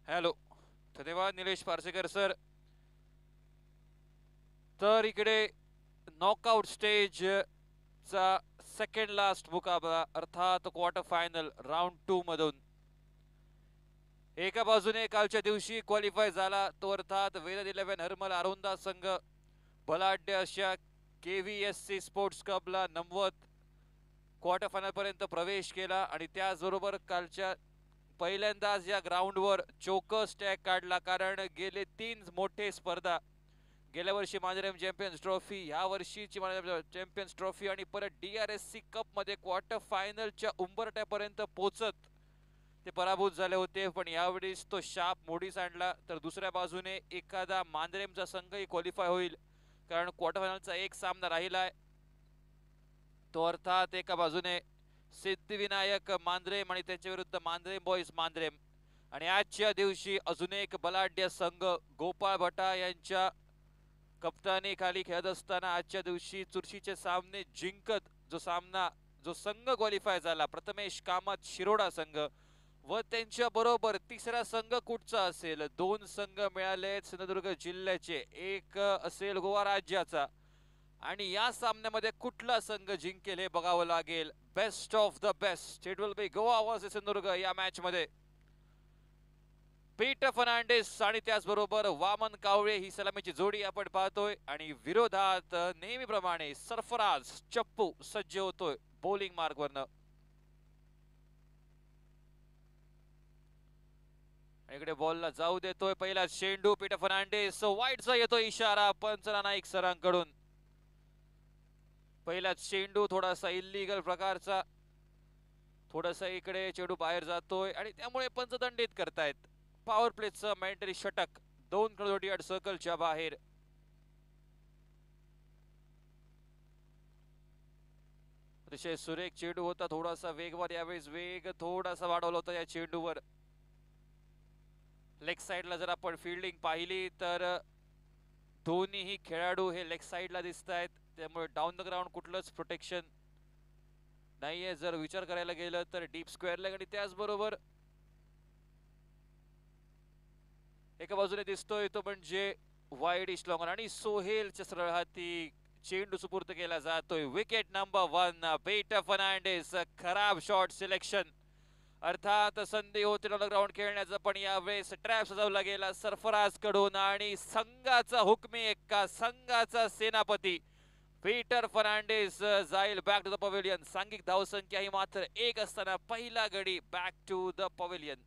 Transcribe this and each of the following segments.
Hello, धन्यवाद Nilesh Parsekar sir. तर इकडे नॉकआउट स्टेज चा सेकंड लास्ट मुकाबला अर्थात क्वार्टर फायनल राउंड 2 मधून एका बाजूने कालच्या दिवशी क्वालिफाय झाला तो अर्थात वेद 11 हरमल अरुंदा संघ बलाढ्य अशा KVSC स्पोर्ट्स क्लबला नमवत क्वार्टर फायनल पर्यंत प्रवेश केला आणि त्याचबरोबर कालच्या पहिल्यांदाच या ग्राउंडवर चोकस टॅग काढला. कारण गेले 3 मोठे स्पर्धा, गेल्या वर्षी मांजरेम चॅम्पियन्स ट्रॉफी, ह्या वर्षीची चॅम्पियन्स ट्रॉफी आणि परत DRSC कप मध्ये क्वार्टर फायनलच्या उंबरठ्यापर्यंत पोहोचत ते पराभूत झाले होते. पण यावेळेस तो शाप मोडीस आणला. तर दुसऱ्या बाजूने एखादा मांजरेमचा संघही क्वालिफाय होईल, कारण क्वार्टर फायनलचा एक सामना राहिलाय. तो अर्थात एका बाजूने सिद्धिविनायक मांजरेम आणि त्याच्या विरुद्ध मांजरेम बॉयज मांजरेम, आणि आजच्या दिवशी अजून एक बलाढ्य संघ गोपाळ भटा यांच्या कप्तानी खाली खेळत असताना आजच्या दिवशी चुरशीचे सामने जिंकत जो संघ क्वालिफाय झाला, प्रथमेश कामत शिरोडा संघ, व त्यांच्या बरोबर तिसरा संघ कुठचा असेल. 2 संघ मिळाले सिंधुदुर्ग जिल्ह्याचे, एक असेल गोवा राज्याचा, आणि या सामन्यामध्ये कुठला संघ जिंकेल हे बघावं लागेल. Best of the best, it will be Goa versus Sindhudurg या मॅच मध्ये. पीटर फर्नांडिस आणि त्याचबरोबर वामन कावळे ही सलामीची जोडी आपण पाहतोय, आणि विरोधात नेहमीप्रमाणे सरफराज चप्पू सज्ज होतोय बॉलिंग मार्गवरनं. इकडे बॉलला जाऊ देतोय पहिला चेंडू पीटर फर्नांडिस, वाईटचा येतोय इशारा पंचना नाईक सरांकडून. पहिला चेंडू थोडासा इल्लीगल प्रकारचा, थोडासा इकडे चेंडू बाहेर जातोय आणि त्यामुळे पंच दंडित करतायत. पॉवर प्लेचं मॅन्डेटरी षटक 2 खेळोटी यार्ड सर्कलच्या बाहेर. अतिशय सुरेख चेंडू होता, थोडासा वेगवान, यावेळेस वेग थोडासा वाढवला होता या चेंडूवर. लेग साइडला जर आपण फिल्डिंग पाहिली तर दोन्हीही खेळाडू हे लेग साइडला दिसत आहेत, त्यामुळे डाऊन द ग्राउंड कुठलंच प्रोटेक्शन नाहीये जर विचार करायला गेलं तर डीप स्क्वेअर लेग. आणि त्याचबरोबर एका बाजूने दिसतोय तो म्हणजे वाईड इस्ट लॉंग, आणि सोहेलच्या सरळ हाती चेंडू सुपूर्द केला जातोय. Wicket number 1 Peter Fernandes. खराब शॉट सिलेक्शन, अर्थात संधी होते ग्राउंड खेळण्याचा, पण यावेळेस ट्रॅप सजवला गेला सरफराज कडून, आणि संघाचा हुकमी एक्का, संघाचा सेनापती पीटर फर्नांडिस जाईल बॅक टू द पवेलियन. सांघिक धावसंख्या ही मात्र 1 असताना पहिला गडी बॅक टू द पवेलियन.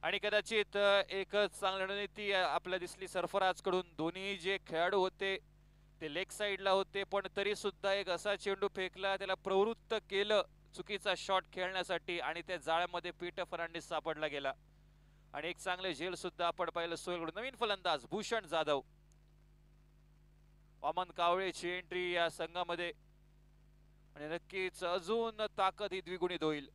आणि कदाचित एकच चांगली रणनीती आपल्याला दिसली सरफराज कडून. दोन्ही जे खेळाडू होते ते लेग साइडला होते, पण तरी सुद्धा एक असा चेंडू फेकला, त्याला प्रवृत्त केलं चुकीचा शॉट खेळण्यासाठी, आणि त्या जाळ्यामध्ये पीटर फर्नांडिस सापडला गेला. आणि एक चांगले झेल सुद्धा आपण पाहिलं सोहेलकडून. नवीन फलंदाज भूषण जाधव, वामन कावळेची एंट्री या संघामध्ये, आणि नक्कीच अजून ताकद ही द्विगुणित होईल.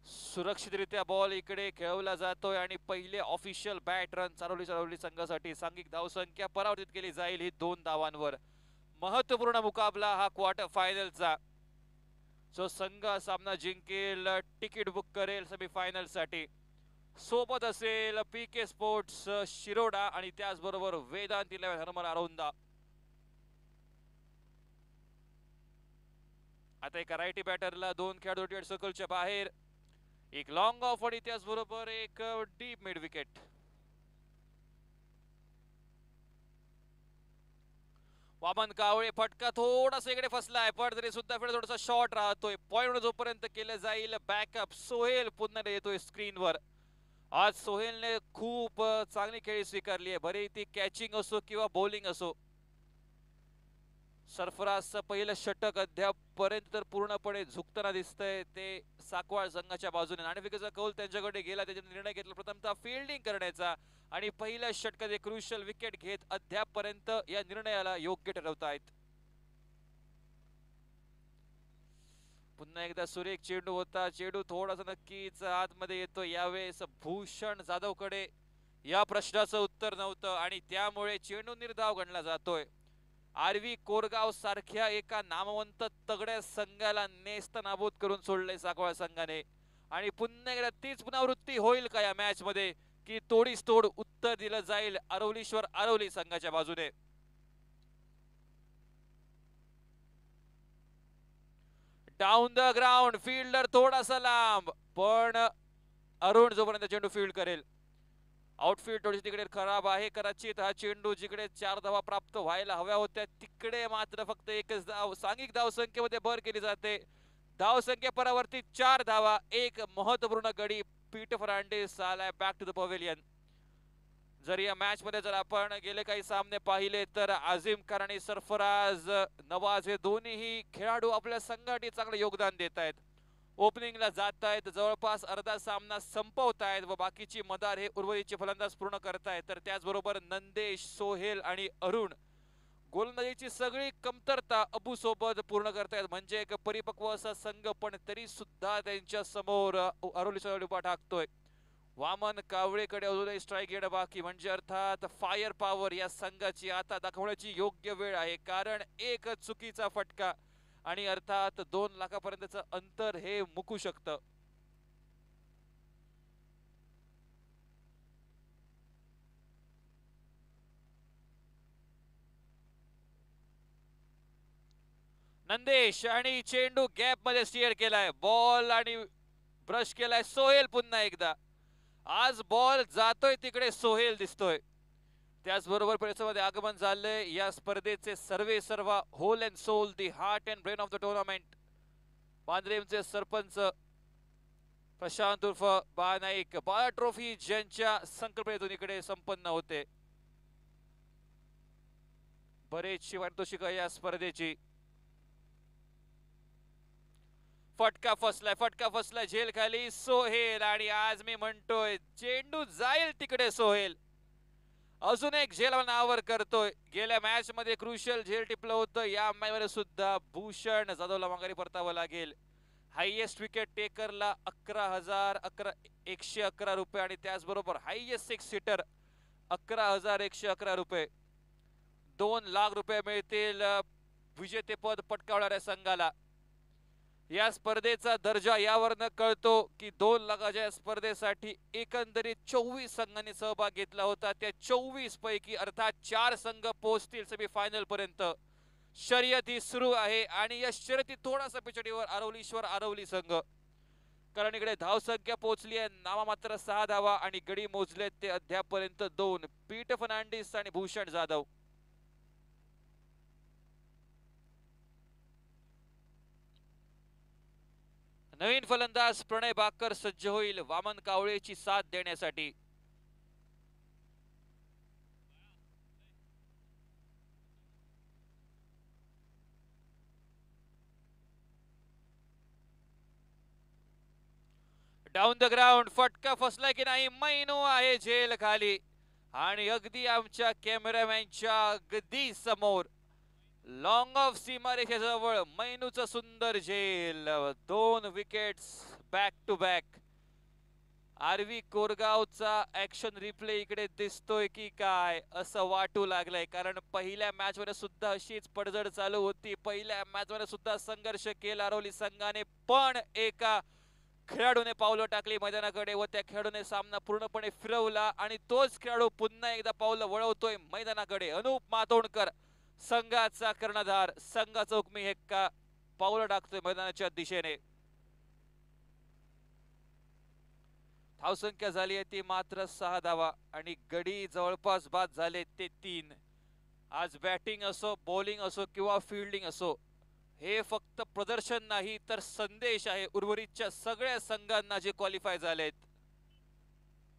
सुरक्षितरित्या बॉल इकडे खेळवला जातोय, आणि पहिले ऑफिशियल बॅट रन चालवली संघासाठी. सांघिक धावसंख्या परावर्तित केली जाईल ही 2 धावांवर. महत्वपूर्ण मुकाबला हा क्वार्टर फायनलचा. जो संघ सामना जिंकेल तिकीट बुक करेल सेमीफायनल साठी. सोबत असेल PK स्पोर्ट्स शिरोडा आणि त्याचबरोबर वेदांत 11 हरमल अरुंदा. आता एका राईटी बॅटरला 2 खेळाडू सर्कलच्या बाहेर, एक लॉंग ऑफ आणि त्याचबरोबर एक डीप मिड विकेट. वामन कावळे फटका थोडासा इकडे फसलाय, पण तरी सुद्धा थोडासा शॉर्ट राहतोय. पॉइंट जोपर्यंत केलं जाईल बॅकअप. सोहेल पुन्हा येतोय स्क्रीनवर. आज सोहेलने खूप चांगली खेळी स्वीकारली आहे, भले ती कॅचिंग असो किंवा बॉलिंग असो. सरफराजचं पहिलं षटक अद्याप पर्यंत तर पूर्णपणे झुकताना दिसतंय ते साकवाळ संघाच्या बाजूने. नाणेफेकीचा कौल त्यांच्याकडे गेला, त्याने निर्णय घेतला प्रथमतः फिल्डिंग करण्याचा, आणि पहिल्या षटकात एक क्रुशियल विकेट घेत अद्याप पर्यंत या निर्णयाला योग्य ठरवतायत. पुन्हा एकदा सुरेख चेंडू होता, चेंडू थोडासा नक्कीच आतमध्ये येतो. यावेळेस भूषण जाधवकडे या प्रश्नाचं उत्तर नव्हतं आणि त्यामुळे चेंडू निर्धाव गणला जातोय. आरवी कोरगाव सारख्या एका नामवंत तगड्या संघाला नेस्त नाबूद करून सोडले साकवाळ संघाने. आणि पुन्हा एकदा तीच पुनरावृत्ती होईल का या मॅच मध्ये की तोडीस तोड उत्तर दिलं जाईल आरवलीश्वर आरवली संघाच्या बाजूने. डाऊन द ग्राउंड फिल्डर थोडासा लांब, पण अरुण जोपर्यंत चेंडू फील्ड करेल. आउटफील्ड थोडी तिकडे खराब आहे. कदाचित हा चेंडू जिकडे 4 धावा प्राप्त व्हायला हव्या होत्या तिकडे मात्र फक्त एकच धाव, सांघिक धाव संख्येमध्ये भर केली जाते. धाव संख्या परावर्ती 4 धावा. एक महत्वपूर्ण गडी पीटर फर्नांडिस आलाय बॅक टू द पवेलियन. जर या मॅच मध्ये जर आपण गेले काही सामने पाहिले तर आझिम खान आणि सरफराज नवाज हे दोन्हीही खेळाडू आपल्या संघासाठी चांगले योगदान देत आहेत. ओपनिंगला जात आहेत, जवळपास अर्धा सामना संपवतायत व बाकीची मदार हे उर्वरितचे फलंदाज पूर्ण करतायत. तर त्याचबरोबर नंदेश, सोहेल आणि अरुण गोलंदाजीची सगळी कमतरता अबू सोबत पूर्ण करतायत. म्हणजे एक परिपक्व असा संघ, पण तरी सुद्धा त्यांच्या समोर अरुली उभा ठाकतोय. वामन कावळेकडे अजूनही स्ट्राईक येणं बाकी, म्हणजे अर्थात फायर पॉवर या संघाची आता दाखवण्याची योग्य वेळ आहे. कारण एक चुकीचा फटका आणि अर्थात 2 लाखापर्यंतचं अंतर हे मुकू शकतं. नंदेश आणि चेंडू गॅप मध्ये स्टिअर केलाय. बॉल आणि ब्रश केलाय सोहेल. पुन्हा एकदा आज बॉल जातोय तिकडे सोहेल दिसतोय. त्याचबरोबर परिसरामध्ये आगमन झालंय या स्पर्धेचे सर्वे सर्वा whole and soul, the heart and brain of the tournament. बांद्रेमचे सरपंच प्रशांत उर्फ बा नाईक, बाळा ट्रॉफी ज्यांच्या संकल्पनेतून इकडे संपन्न होते. बरेचशी पारितोषिक या स्पर्धेची. फटका फसलाय झेल खाली सोहेल. आणि आज मी म्हणतोय चेंडू जाईल तिकडे सोहेल. अजून एक झेल नावावर करतोय. गेल्या मॅच मध्ये क्रुशियल झेल टिपलं होतं. या मॅच मध्ये सुद्धा भूषण जाधवला माघारी परतावं लागेल. हायएस्ट विकेट टेकरला 11,111 रुपये आणि त्याचबरोबर हायएस्ट 6 सीटर 11,111 रुपये. 2 लाख रुपये मिळतील विजेतेपद पटकावणाऱ्या संघाला. या स्पर्धेचा दर्जा यावरनं कळतो की 2 लाखाच्या स्पर्धेसाठी एकंदरीत 24 संघांनी सहभाग घेतला होता. त्या 24 पैकी अर्थात 4 संघ पोहोचतील सेमीफायनल पर्यंत. शर्यती सुरू आहे आणि या शर्यती थोडासा पिछडीवर आरवलीश्वर आरवली संघ, कारण इकडे धावसंख्या पोहोचली आहे नाममात्र 6 धावा आणि गडी मोजलेत ते अद्यापर्यंत 2. पीटर फर्नांडिस आणि भूषण जाधव. नवीन फलंदाज प्रणय बाकर सज्ज होईल वामन कावळेची साथ देण्यासाठी. डाऊन द ग्राउंड फटका फसला की नाही, मैनू आहे झेल खाली आणि अगदी आमच्या कॅमेरामॅनच्या अगदी समोर लॉंग ऑफ सीमारेषेजवळ मैनूचं सुंदर झेल. 2 wickets back to back. Aarvi कोरगावचा ऍक्शन रिप्ले इकडे दिसतोय की काय असं वाटू लागलंय, कारण पहिल्या मॅच मध्ये सुद्धा अशीच पडझड चालू होती. पहिल्या मॅच मध्ये सुद्धा संघर्ष केला आरवली संघाने, पण एका खेळाडूने पावलं टाकली मैदानाकडे व त्या खेळाडूने सामना पूर्णपणे फिरवला आणि तोच खेळाडू पुन्हा एकदा पावलं वळवतोय मैदानाकडे. अनुप मातोंडकर संघाचा कर्णधार, संघाचा हुकमी हेक्का पावलं टाकतोय मैदानाच्या दिशेने. धावसंख्या झाली आहे ती मात्र 6 धावा आणि गडी जवळपास बाद झाले ते 3. आज बॅटिंग असो, बॉलिंग असो किंवा फिल्डिंग असो, हे फक्त प्रदर्शन नाही तर संदेश आहे उर्वरितच्या सगळ्या संघांना जे क्वालिफाय झालेत.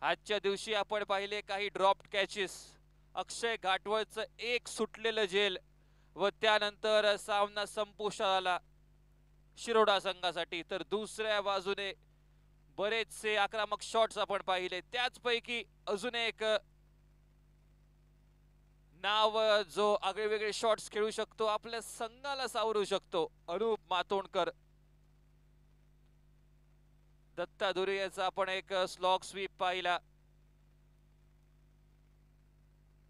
आजच्या दिवशी आपण पाहिले काही ड्रॉप्ड कॅचेस. अक्षय घाटवळचं एक सुटलेलं झेल व त्यानंतर सामना संपुष्टात आला शिरोडा संघासाठी. तर दुसऱ्या बाजूने बरेचसे आक्रमक शॉट्स आपण पाहिले. त्याचपैकी अजून एक नाव जो आगळे वेगळे शॉट्स खेळू शकतो, आपल्या संघाला सावरू शकतो, अनुप मातोंडकर. दत्ता धुरी याचा आपण एक स्लॉग स्वीप पाहिला.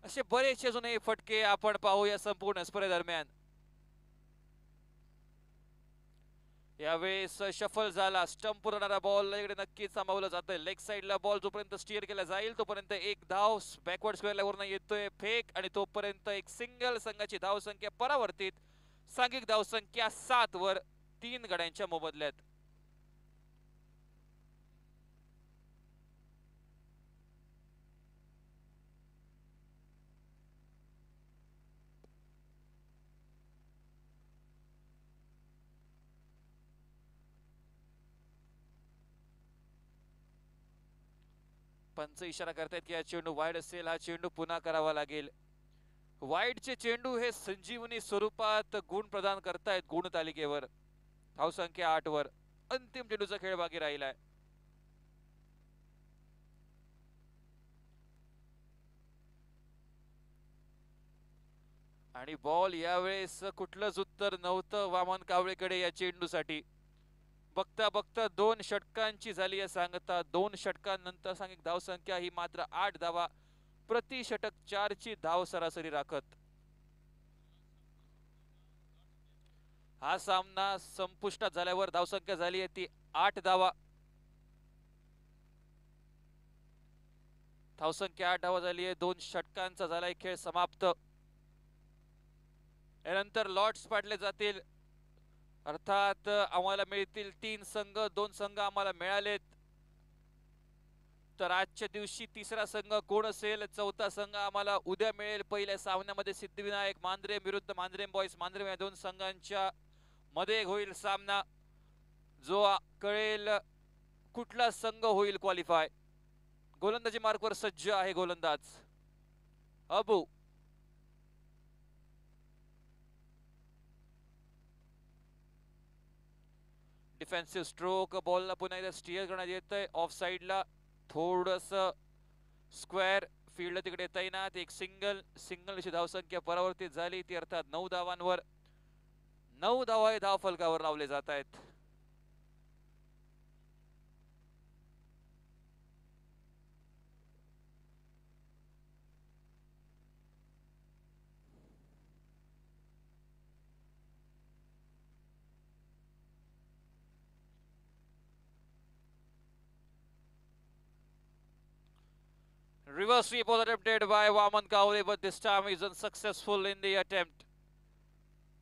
असे बरेचसे अजूनही फटके आपण पाहू या संपूर्ण स्पर्धेदरम्यान. यावेळेस शफल झाला, स्टंप होणारा बॉल इकडे नक्कीच सांभाळलं जातं. लेग साइडला बॉल जोपर्यंत स्टीअर केला जाईल तोपर्यंत एक धाव बॅकवर्ड स्क्वेअर वरून येतोय फेक, आणि तोपर्यंत एक सिंगल. संघाची धाव संख्या परावर्तित, सांघिक धाव संख्या 7 वर 3 गड्यांच्या मोबदल्यात. पंच इशारा करतायत की हा चेंडू वाईड असेल, हा चेंडू पुन्हा करावा लागेल. वाईडचे चेंडू हे संजीवनी स्वरूपात गुण प्रदान करतायत गुण तालिकेवर. धाव संख्या 8 वर अंतिम चेंडूचा खेळ बाकी राहिलाय. आणि बॉल यावेळेस कुठलंच उत्तर नव्हतं वामन कावळेकडे या चेंडूसाठी. बघता बघता 2 षटकांची झाली आहे सांगता. 2 षटकांनंतर सांगिक धाव संख्या ही मात्र 8 धावा प्रति षटक, 4 ची धाव सरासरी राखत हा सामना संपुष्टात झाल्यावर धावसंख्या झाली आहे ती 8 धावा. धावसंख्या 8 धावा झाली आहे. 2 षटकांचा झालाय खेळ समाप्त. यानंतर लॉट्स पाडले जातील, अर्थात आम्हाला मिळतील 3 संघ. 2 संघ आम्हाला मिळालेत. तर आजच्या दिवशी तिसरा संघ कोण असेल, चौथा संघ आम्हाला उद्या मिळेल. पहिल्या सामन्यामध्ये सिद्धिविनायक मांजरेम विरुद्ध मांजरेम बॉयज मांजरेम या 2 संघांच्या मध्ये होईल सामना. जो कळेल कुठला संघ होईल क्वालिफाय. गोलंदाजी मार्कवर सज्ज आहे गोलंदाज अबू. डिफेन्सिव्ह स्ट्रोक, बॉलला पुन्हा एकदा स्टीअर करण्यात येतंय ऑफ साइडला. थोडस स्क्वेअर फील्ड तिकडे तैनात. एक सिंगलची धावसंख्या परावर्तित झाली ती अर्थात 9 धावांवर. 9 धावा हे धाव फलकावर लावले जात आहेत. Reverse sweep was attempted by Vaman Kaule, but this time he's unsuccessful in the attempt.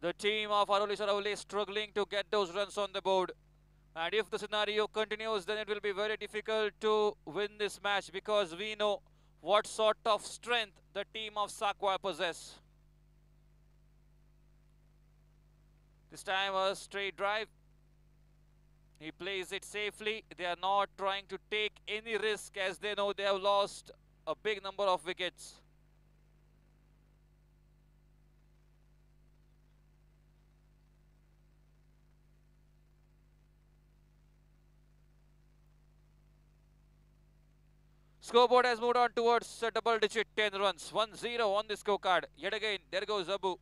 The team of Aroli Saravali is struggling to get those runs on the board. And if the scenario continues, then it will be very difficult to win this match, because we know what sort of strength the team of Sakwa possess. This time a straight drive. He plays it safely. They are not trying to take any risk, as they know they have lost a big number of wickets. Scoreboard has moved on towards a double-digit 10 runs. 1-0 on the scorecard. Yet again, there goes Abu.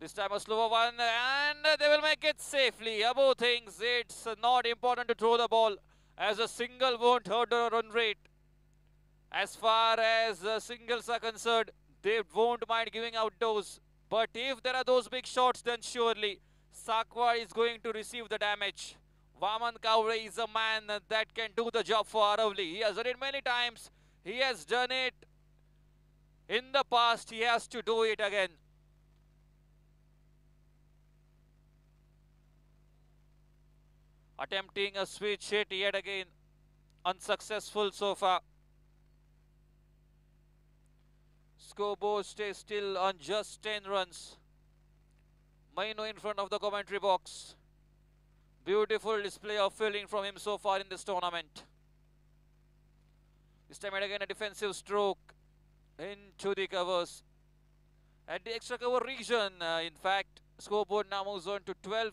This time a slower one, and they will make it safely. Abu thinks it's not important to throw the ball, as a single won't hurt the run rate. As far as singles are concerned, they won't mind giving out those. But if there are those big shots, then surely Sakwa is going to receive the damage. Vaman Kaure is a man that can do the job for Aravali. He has done it many times. He has done it in the past. He has to do it again. Attempting a switch hit yet again. Unsuccessful so far. Scoreboard stays still on just 10 runs. Maino in front of the commentary box. Beautiful display of fielding from him so far in this tournament. This time again a defensive stroke into the covers. At the extra cover region, in fact, scoreboard now moves on to 12.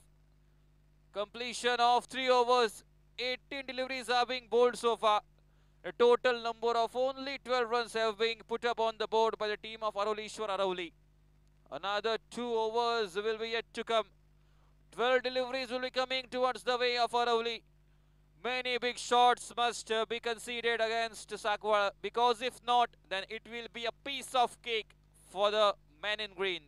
Completion of 3 overs. 18 deliveries are being bowled so far. A total number of only 12 runs have been put up on the board by the team of Arolishwar Aravali. Another 2 overs will be yet to come. 12 deliveries will be coming towards the way of Aravali. Many big shots must be conceded against Sakwal, because if not, then it will be a piece of cake for the men in green.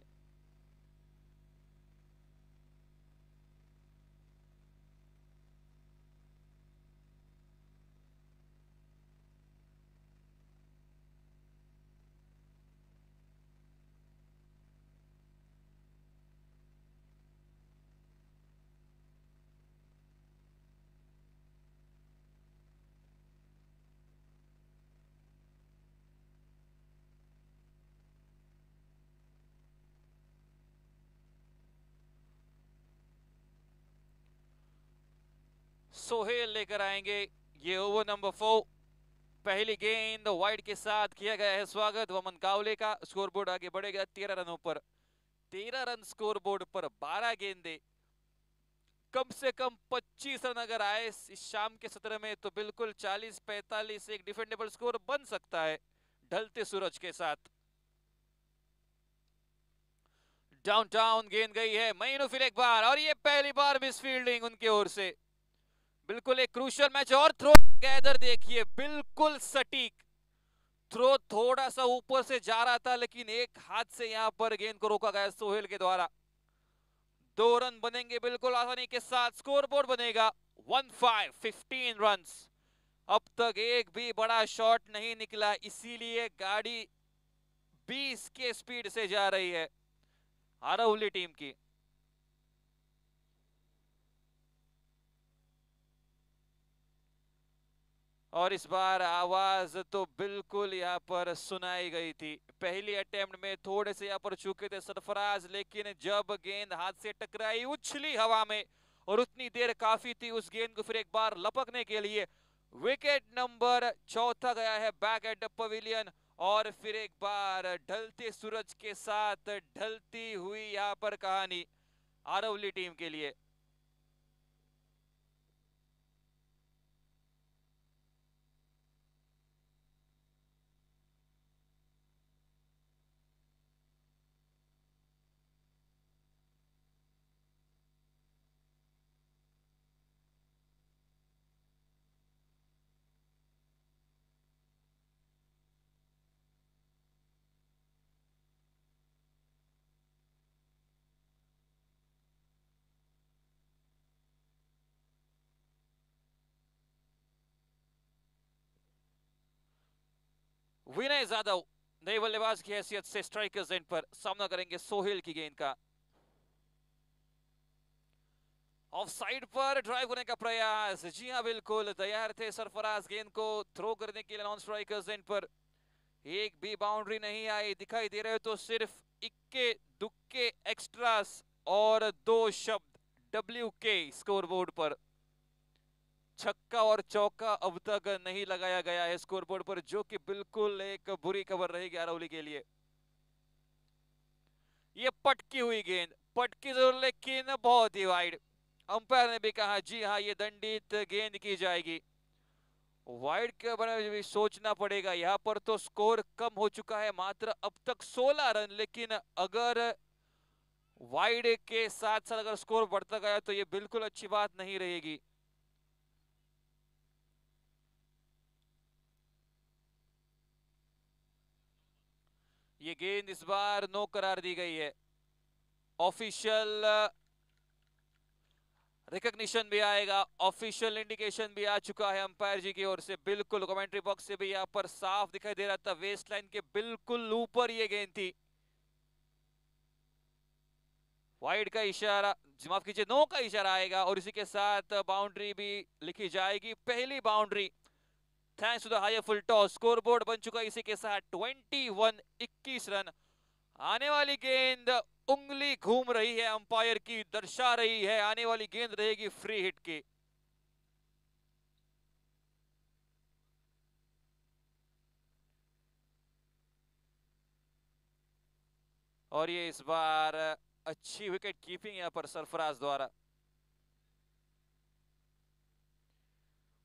Sohail लेकर आएंगे ये over number 4। पहली गेंद wide के साथ किया गया है स्वागत वमन कावले का। स्कोरबोर्ड आगे बढ़ेगा 13 रनों पर। 13 रन स्कोरबोर्ड पर 12 गेंदे, कम से कम 25 रन अगर आए इस शाम के सत्र में तो बिल्कुल 40-45 एक डिफेंडेबल स्कोर बन सकता है ढलते सूरज के साथ। डाउनटाउन गेंद गई है मईनू फिर एक बार, और ये पहली बार मिस फील्डिंग उनकी ओर से। बिल्कुल एक क्रूशियल मैच। और थ्रो गैदर देखिए, बिल्कुल सटीक थ्रो, थोड़ा सा ऊपर से जा रहा था लेकिन एक हाथ से यहां पर गेंद को रोका गया सोहेल के द्वारा। 2 रन बनेंगे बिल्कुल आसानी के साथ। स्कोरबोर्ड बनेगा 15 रन। अब तक एक भी बड़ा शॉट नहीं निकला, इसीलिए गाड़ी 20 के स्पीड से जा रही है आरवली टीम की। और इस बार आवाज तो बिल्कुल यहाँ पर सुनाई गई थी। पहली अटेम्प्ट में थोड़े से यहाँ पर चूके थे सरफराज, लेकिन जब गेंद हाथ से टकराई उछली हवा में और उतनी देर काफी थी उस गेंद को फिर एक बार लपकने के लिए। विकेट नंबर 4 गया है बैक एट द पवेलियन, और फिर एक बार ढलते सूरज के साथ ढलती हुई यहाँ पर कहानी आरवली टीम के लिए। विनय जाधव नए बल्लेबाज की हैसियत से स्ट्राइकर्स एंड पर सामना करेंगे सोहेल की गेंद का। ऑफ साइड पर ड्राइव करने का प्रयास, जी हां बिल्कुल तैयार थे सरफराज गेंद को थ्रो करने के लिए नॉन स्ट्राइकर्स एंड पर। एक भी बाउंड्री नहीं आई, दिखाई दे रहे हो तो सिर्फ इक्के दुक्के एक्स्ट्रास और 2 शब्द WK स्कोरबोर्ड पर। छक्का और चौका अब तक नहीं लगाया गया है स्कोरबोर्ड पर, जो कि बिल्कुल एक बुरी खबर रहेगी आरवली के लिए। ये पटकी हुई गेंद, पटकी जरूर लेकिन बहुत ही वाइड। अंपायर ने भी कहा जी हाँ ये दंडित गेंद की जाएगी। वाइड के बारे में भी सोचना पड़ेगा, यहाँ पर तो स्कोर कम हो चुका है मात्र अब तक 16 रन, लेकिन अगर वाइड के साथ साथ अगर स्कोर बढ़ता गया तो ये बिल्कुल अच्छी बात नहीं रहेगी। ये गेंद इस बार नो करार दी गई है। ऑफिशियल रिकॉग्निशन भी आएगा, ऑफिशियल इंडिकेशन भी आ चुका है अंपायर जी की ओर से। बिल्कुल कमेंट्री बॉक्स से भी यहाँ पर साफ दिखाई दे रहा था, वेस्ट लाइन के बिल्कुल ऊपर ये गेंद थी। वाइड का इशारा, माफ कीजिए नो का इशारा आएगा और इसी के साथ बाउंड्री भी लिखी जाएगी, पहली boundary thanks to the higher full toss. Scoreboard बन चुका है इसी के साथ 21 रन। आने वाली गेंद उंगली घूम रही है अंपायर की, दर्शा रही है आने वाली गेंद रहेगी फ्री हिट की। और ये इस बार अच्छी विकेट कीपिंग यहाँ पर सरफराज द्वारा।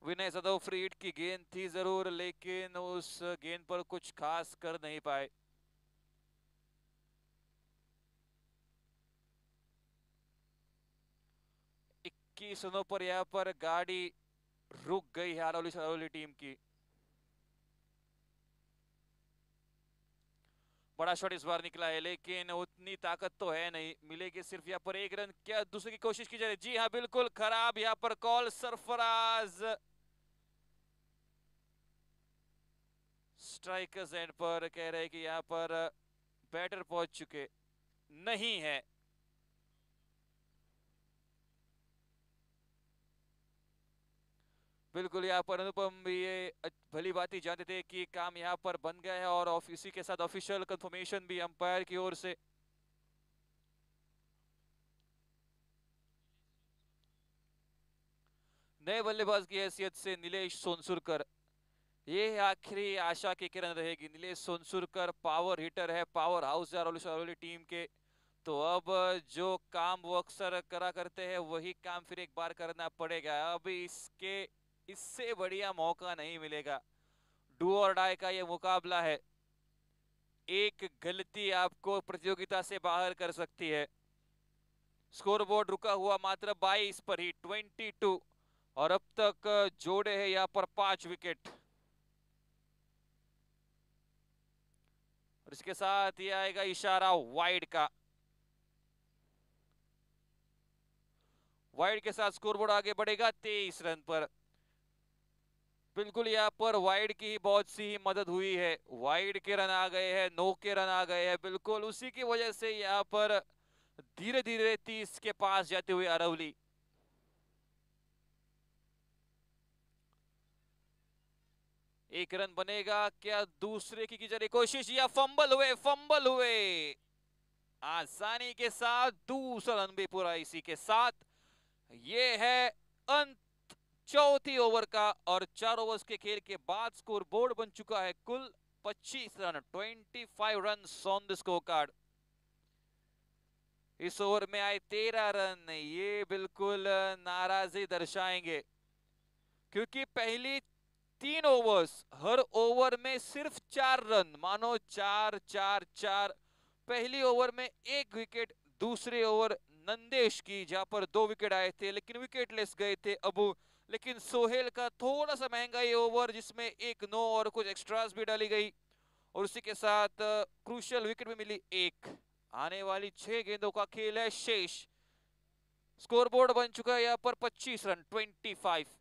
विनय जाधव फ्री हिट की गेंद थी जरूर, लेकिन उस गेंद पर कुछ खास कर नहीं पाए। 21 रनों पर यहाँ पर गाड़ी रुक गई है अरवली टीम की। बड़ा शॉट इस बार निकला है लेकिन उतनी ताकत तो है नहीं, मिलेगी सिर्फ यहाँ पर 1 रन। क्या दूसरे की कोशिश की जा रही है? जी हाँ बिल्कुल खराब यहाँ पर कॉल। सरफराज स्ट्राइकर्स एंड पर कह रहे हैं कि यहाँ पर बैटर पहुंच चुके नहीं है। बिल्कुल यहाँ पर अनुपम भी ये भली बात ही जानते थे कि काम यहाँ पर बन गया है और इसी के साथ ऑफिशियल कंफर्मेशन भी अंपायर की ओर से। नए बल्लेबाज की हैसियत से नीलेश सोनसुरकर, ये आखिरी आशा की किरण रहेगी। नीलेश सोनसुरकर पावर हिटर है, पावर हाउस है अरवली टीम के। तो अब जो काम वो अक्सर करा करते हैं वही काम फिर एक बार करना पड़ेगा। अब इससे बढ़िया मौका नहीं मिलेगा। डू और डाई का ये मुकाबला है। एक गलती आपको प्रतियोगिता से बाहर कर सकती है। स्कोरबोर्ड रुका हुआ मात्र 22 पर ही, 22, और अब तक जोड़े हैं यहाँ पर 5 विकेट। और इसके साथ ये आएगा इशारा वाइड का। वाइड के साथ स्कोरबोर्ड आगे बढ़ेगा 23 रन पर। बिल्कुल यहाँ पर वाइड की ही बहुत सी ही मदद हुई है। वाइड के रन आ गए हैं, 9 के रन आ गए हैं, बिल्कुल उसी की वजह से यहाँ पर धीरे धीरे 30 के पास जाते हुए अरवली। एक रन बनेगा क्या? दूसरे की जा रही कोशिश, या फंबल हुए आसानी के साथ। दूसरा रन भी पूरा इसी के साथ। ये है अंत चौथी ओवर का और 4 ओवर्स के खेल के बाद स्कोर बोर्ड बन चुका है कुल 25 run, 25 run on the score card. इस ओवर में आए 13 रन, ये बिल्कुल नाराजगी दर्शाएंगे क्योंकि पहली 3 ओवर्स, हर ओवर में सिर्फ 4 रन, मानो 4-4-4। पहली ओवर में 1 विकेट, दूसरे ओवर नंदेश की जहां पर 2 विकेट आए थे लेकिन विकेट लेस गए थे अबू। लेकिन सोहेल का थोड़ा सा महंगा ये ओवर जिसमें 1 नो और कुछ एक्स्ट्रास भी डाली गई और उसी के साथ क्रूशियल विकेट भी मिली 1। आने वाली 6 गेंदों का खेल है शेष। स्कोरबोर्ड बन चुका है यहाँ पर 25 रन, 25।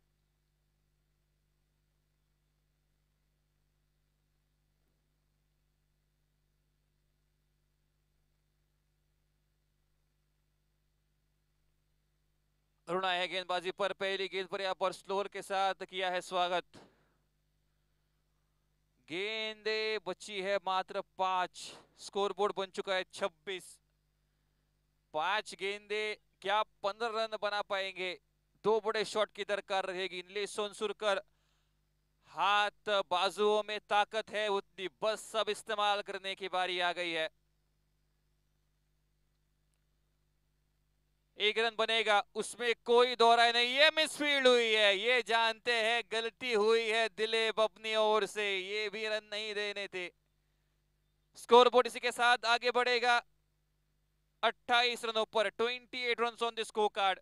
अरुणा है गेंदबाजी पर, पहली गेंद पर यहाँ पर स्लोअर के साथ किया है स्वागत। गेंदे बची है मात्र 5, स्कोरबोर्ड बन चुका है 26। 5 गेंदे, क्या 15 रन बना पाएंगे? 2 बड़े शॉट की दरकार रहेगी। नीलेश सोनसुरकर, हाथ बाजुओं में ताकत है उतनी, बस सब इस्तेमाल करने की बारी आ गई है। 1 रन बनेगा, उसमें कोई दोहराई नहीं। ये मिसफील्ड हुई है, ये जानते हैं गलती हुई है दिलीप अपनी ओर से, ये भी रन नहीं देने थे। स्कोरबोर्ड इसी के साथ आगे बढ़ेगा 28 रनों पर, 28 run on the score card.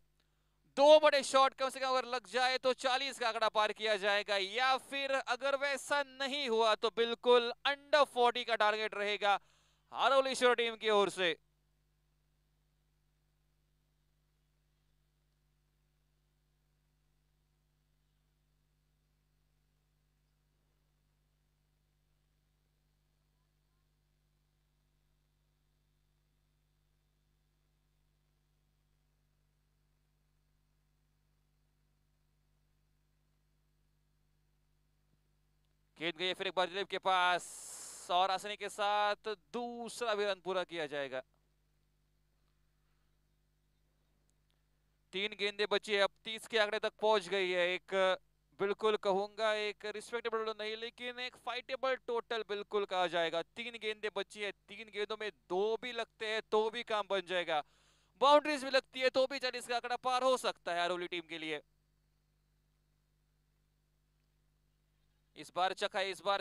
2 बड़े शॉट कम से कम अगर लग जाए तो 40 का आंकड़ा पार किया जाएगा, या फिर अगर वैसा नहीं हुआ तो बिल्कुल अंडर 40 का टारगेट रहेगा अरवली टीम की ओर से। गेंद गई फिर एक बार दिलीप के पास और आसानी के साथ दूसरा भी रन पूरा किया जाएगा। 3 गेंदें बची है, अब 30 के आंकड़े तक पहुंच गई है। एक बिल्कुल कहूंगा एक रिस्पेक्टेबल तो नहीं लेकिन एक फाइटेबल टोटल बिल्कुल कहा जाएगा। 3 गेंदें बची है, 3 गेंदों में 2 भी लगते हैं तो भी काम बन जाएगा, बाउंड्रीज भी लगती है तो भी 40 का आंकड़ा पार हो सकता है अरवली टीम के लिए। इस बार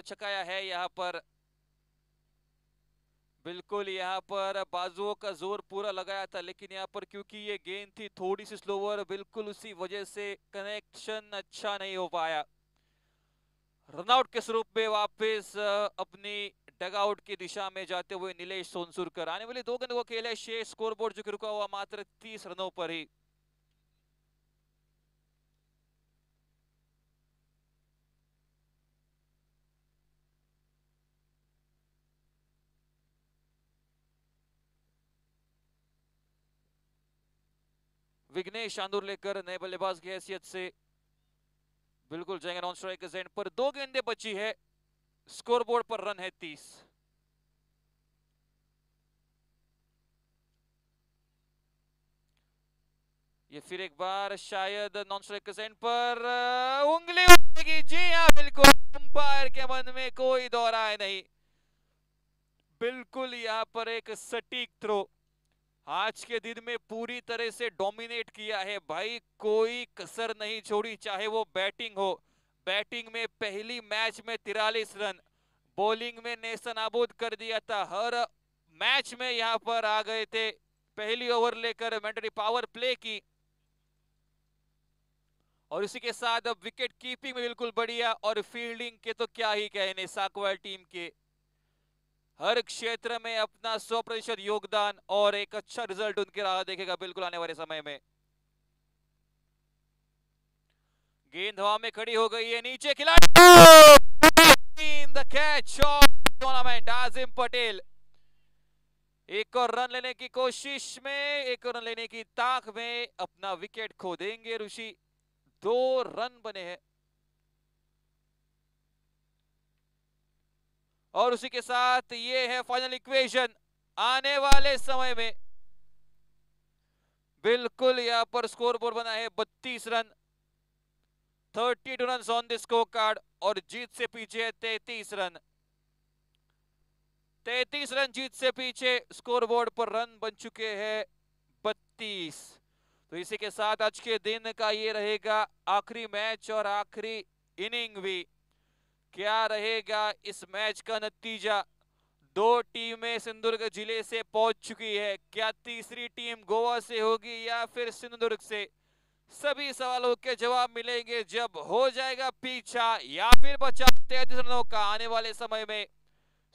चकाया है यहाँ पर बिल्कुल यहाँ पर बाजुओं का जोर पूरा लगाया था, लेकिन यहाँ पर क्योंकि ये गेंद थी थोड़ी सी स्लोवर, बिल्कुल उसी वजह से कनेक्शन अच्छा नहीं हो पाया। रनआउट के स्वरूप में वापस अपनी डगआउट की दिशा में जाते हुए नीलेश सोनसुरकर आने वाली 2 गेंदों को खेले शेष, स्कोरबोर्ड जो रुका हुआ मात्र 30 रनों पर ही। विघ्नेश आंदुरलेकर नए बल्लेबाज की हैसियत से बिल्कुल जाएंगे नॉन स्ट्राइक एंड पर। 2 गेंदें बची है, स्कोरबोर्ड पर रन है 30। ये फिर एक बार शायद नॉन स्ट्राइक एंड पर उंगली उठेगी। जी हाँ बिल्कुल, अंपायर के मन में कोई दो राय नहीं। बिल्कुल यहाँ पर एक सटीक थ्रो, आज के दिन में पूरी तरह से डोमिनेट किया है भाई, कोई कसर नहीं छोड़ी, चाहे वो बैटिंग हो। बैटिंग में पहली मैच में 43 रन, बॉलिंग में नेस्तनाबूद कर दिया था, हर मैच में यहां पर आ गए थे। पहली ओवर लेकर मैंडेटरी पावर प्ले की, और इसी के साथ अब विकेट कीपिंग में बिल्कुल बढ़िया, और फील्डिंग के तो क्या ही कहने साकवाल टीम के, हर क्षेत्र में अपना 100% योगदान और एक अच्छा रिजल्ट उनके रहा देखेगा बिल्कुल आने वाले समय में। गेंद हवा में खड़ी हो गई है, नीचे खिलाड़ी द कैच ऑफ टूर्नामेंट आजिम पटेल। एक और रन लेने की कोशिश में, एक और रन लेने की ताक में अपना विकेट खो देंगे ऋषि। 2 रन बने हैं, और उसी के साथ ये है फाइनल इक्वेशन। आने वाले समय में बिल्कुल यहां पर स्कोर बोर्ड बना है 32 run, 32 run on the score card, और जीत से पीछे है 33 रन। 33 रन जीत से पीछे, स्कोर बोर्ड पर रन बन चुके हैं 32। तो इसी के साथ आज के दिन का ये रहेगा आखिरी मैच और आखिरी इनिंग भी। क्या रहेगा इस मैच का नतीजा? 2 टीमें सिंधुदुर्ग जिले से पहुंच चुकी है, क्या तीसरी टीम गोवा से होगी या फिर सिंधुदुर्ग से? सभी सवालों के जवाब मिलेंगे जब हो जाएगा पीछा या फिर बचा 33 रनों का। आने वाले समय में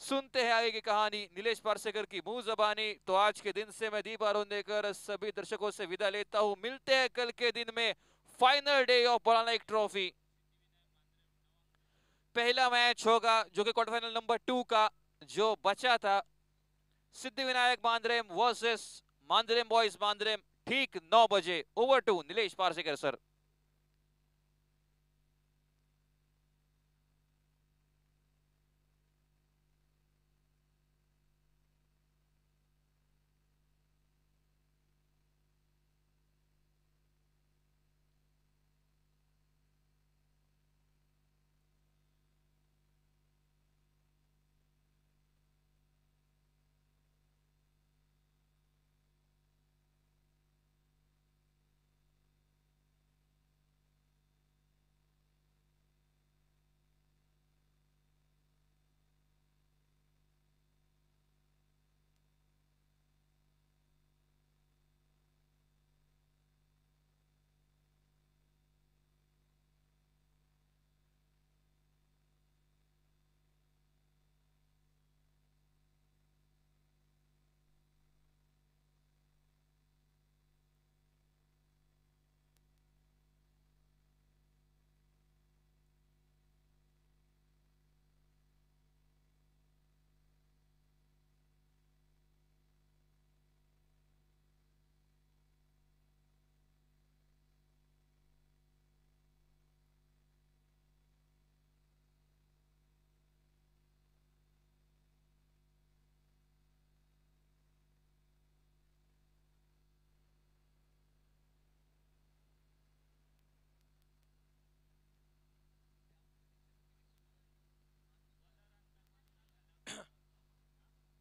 सुनते हैं आगे की कहानी नीलेश पारसेकर की मुंह जबानी। तो आज के दिन से मैं दीप आरोन देकर सभी दर्शकों से विदा लेता हूं, मिलते हैं कल के दिन में फाइनल डे ऑफ बॉलानाइक ट्रॉफी। पहला मैच होगा जो कि क्वार्टर फाइनल नंबर 2 का जो बचा था, सिद्धिविनायक मांद्रेम वर्सेस मांद्रेम बॉयज मांद्रेम, ठीक 9 बजे। Over to Nilesh Parsekar sir.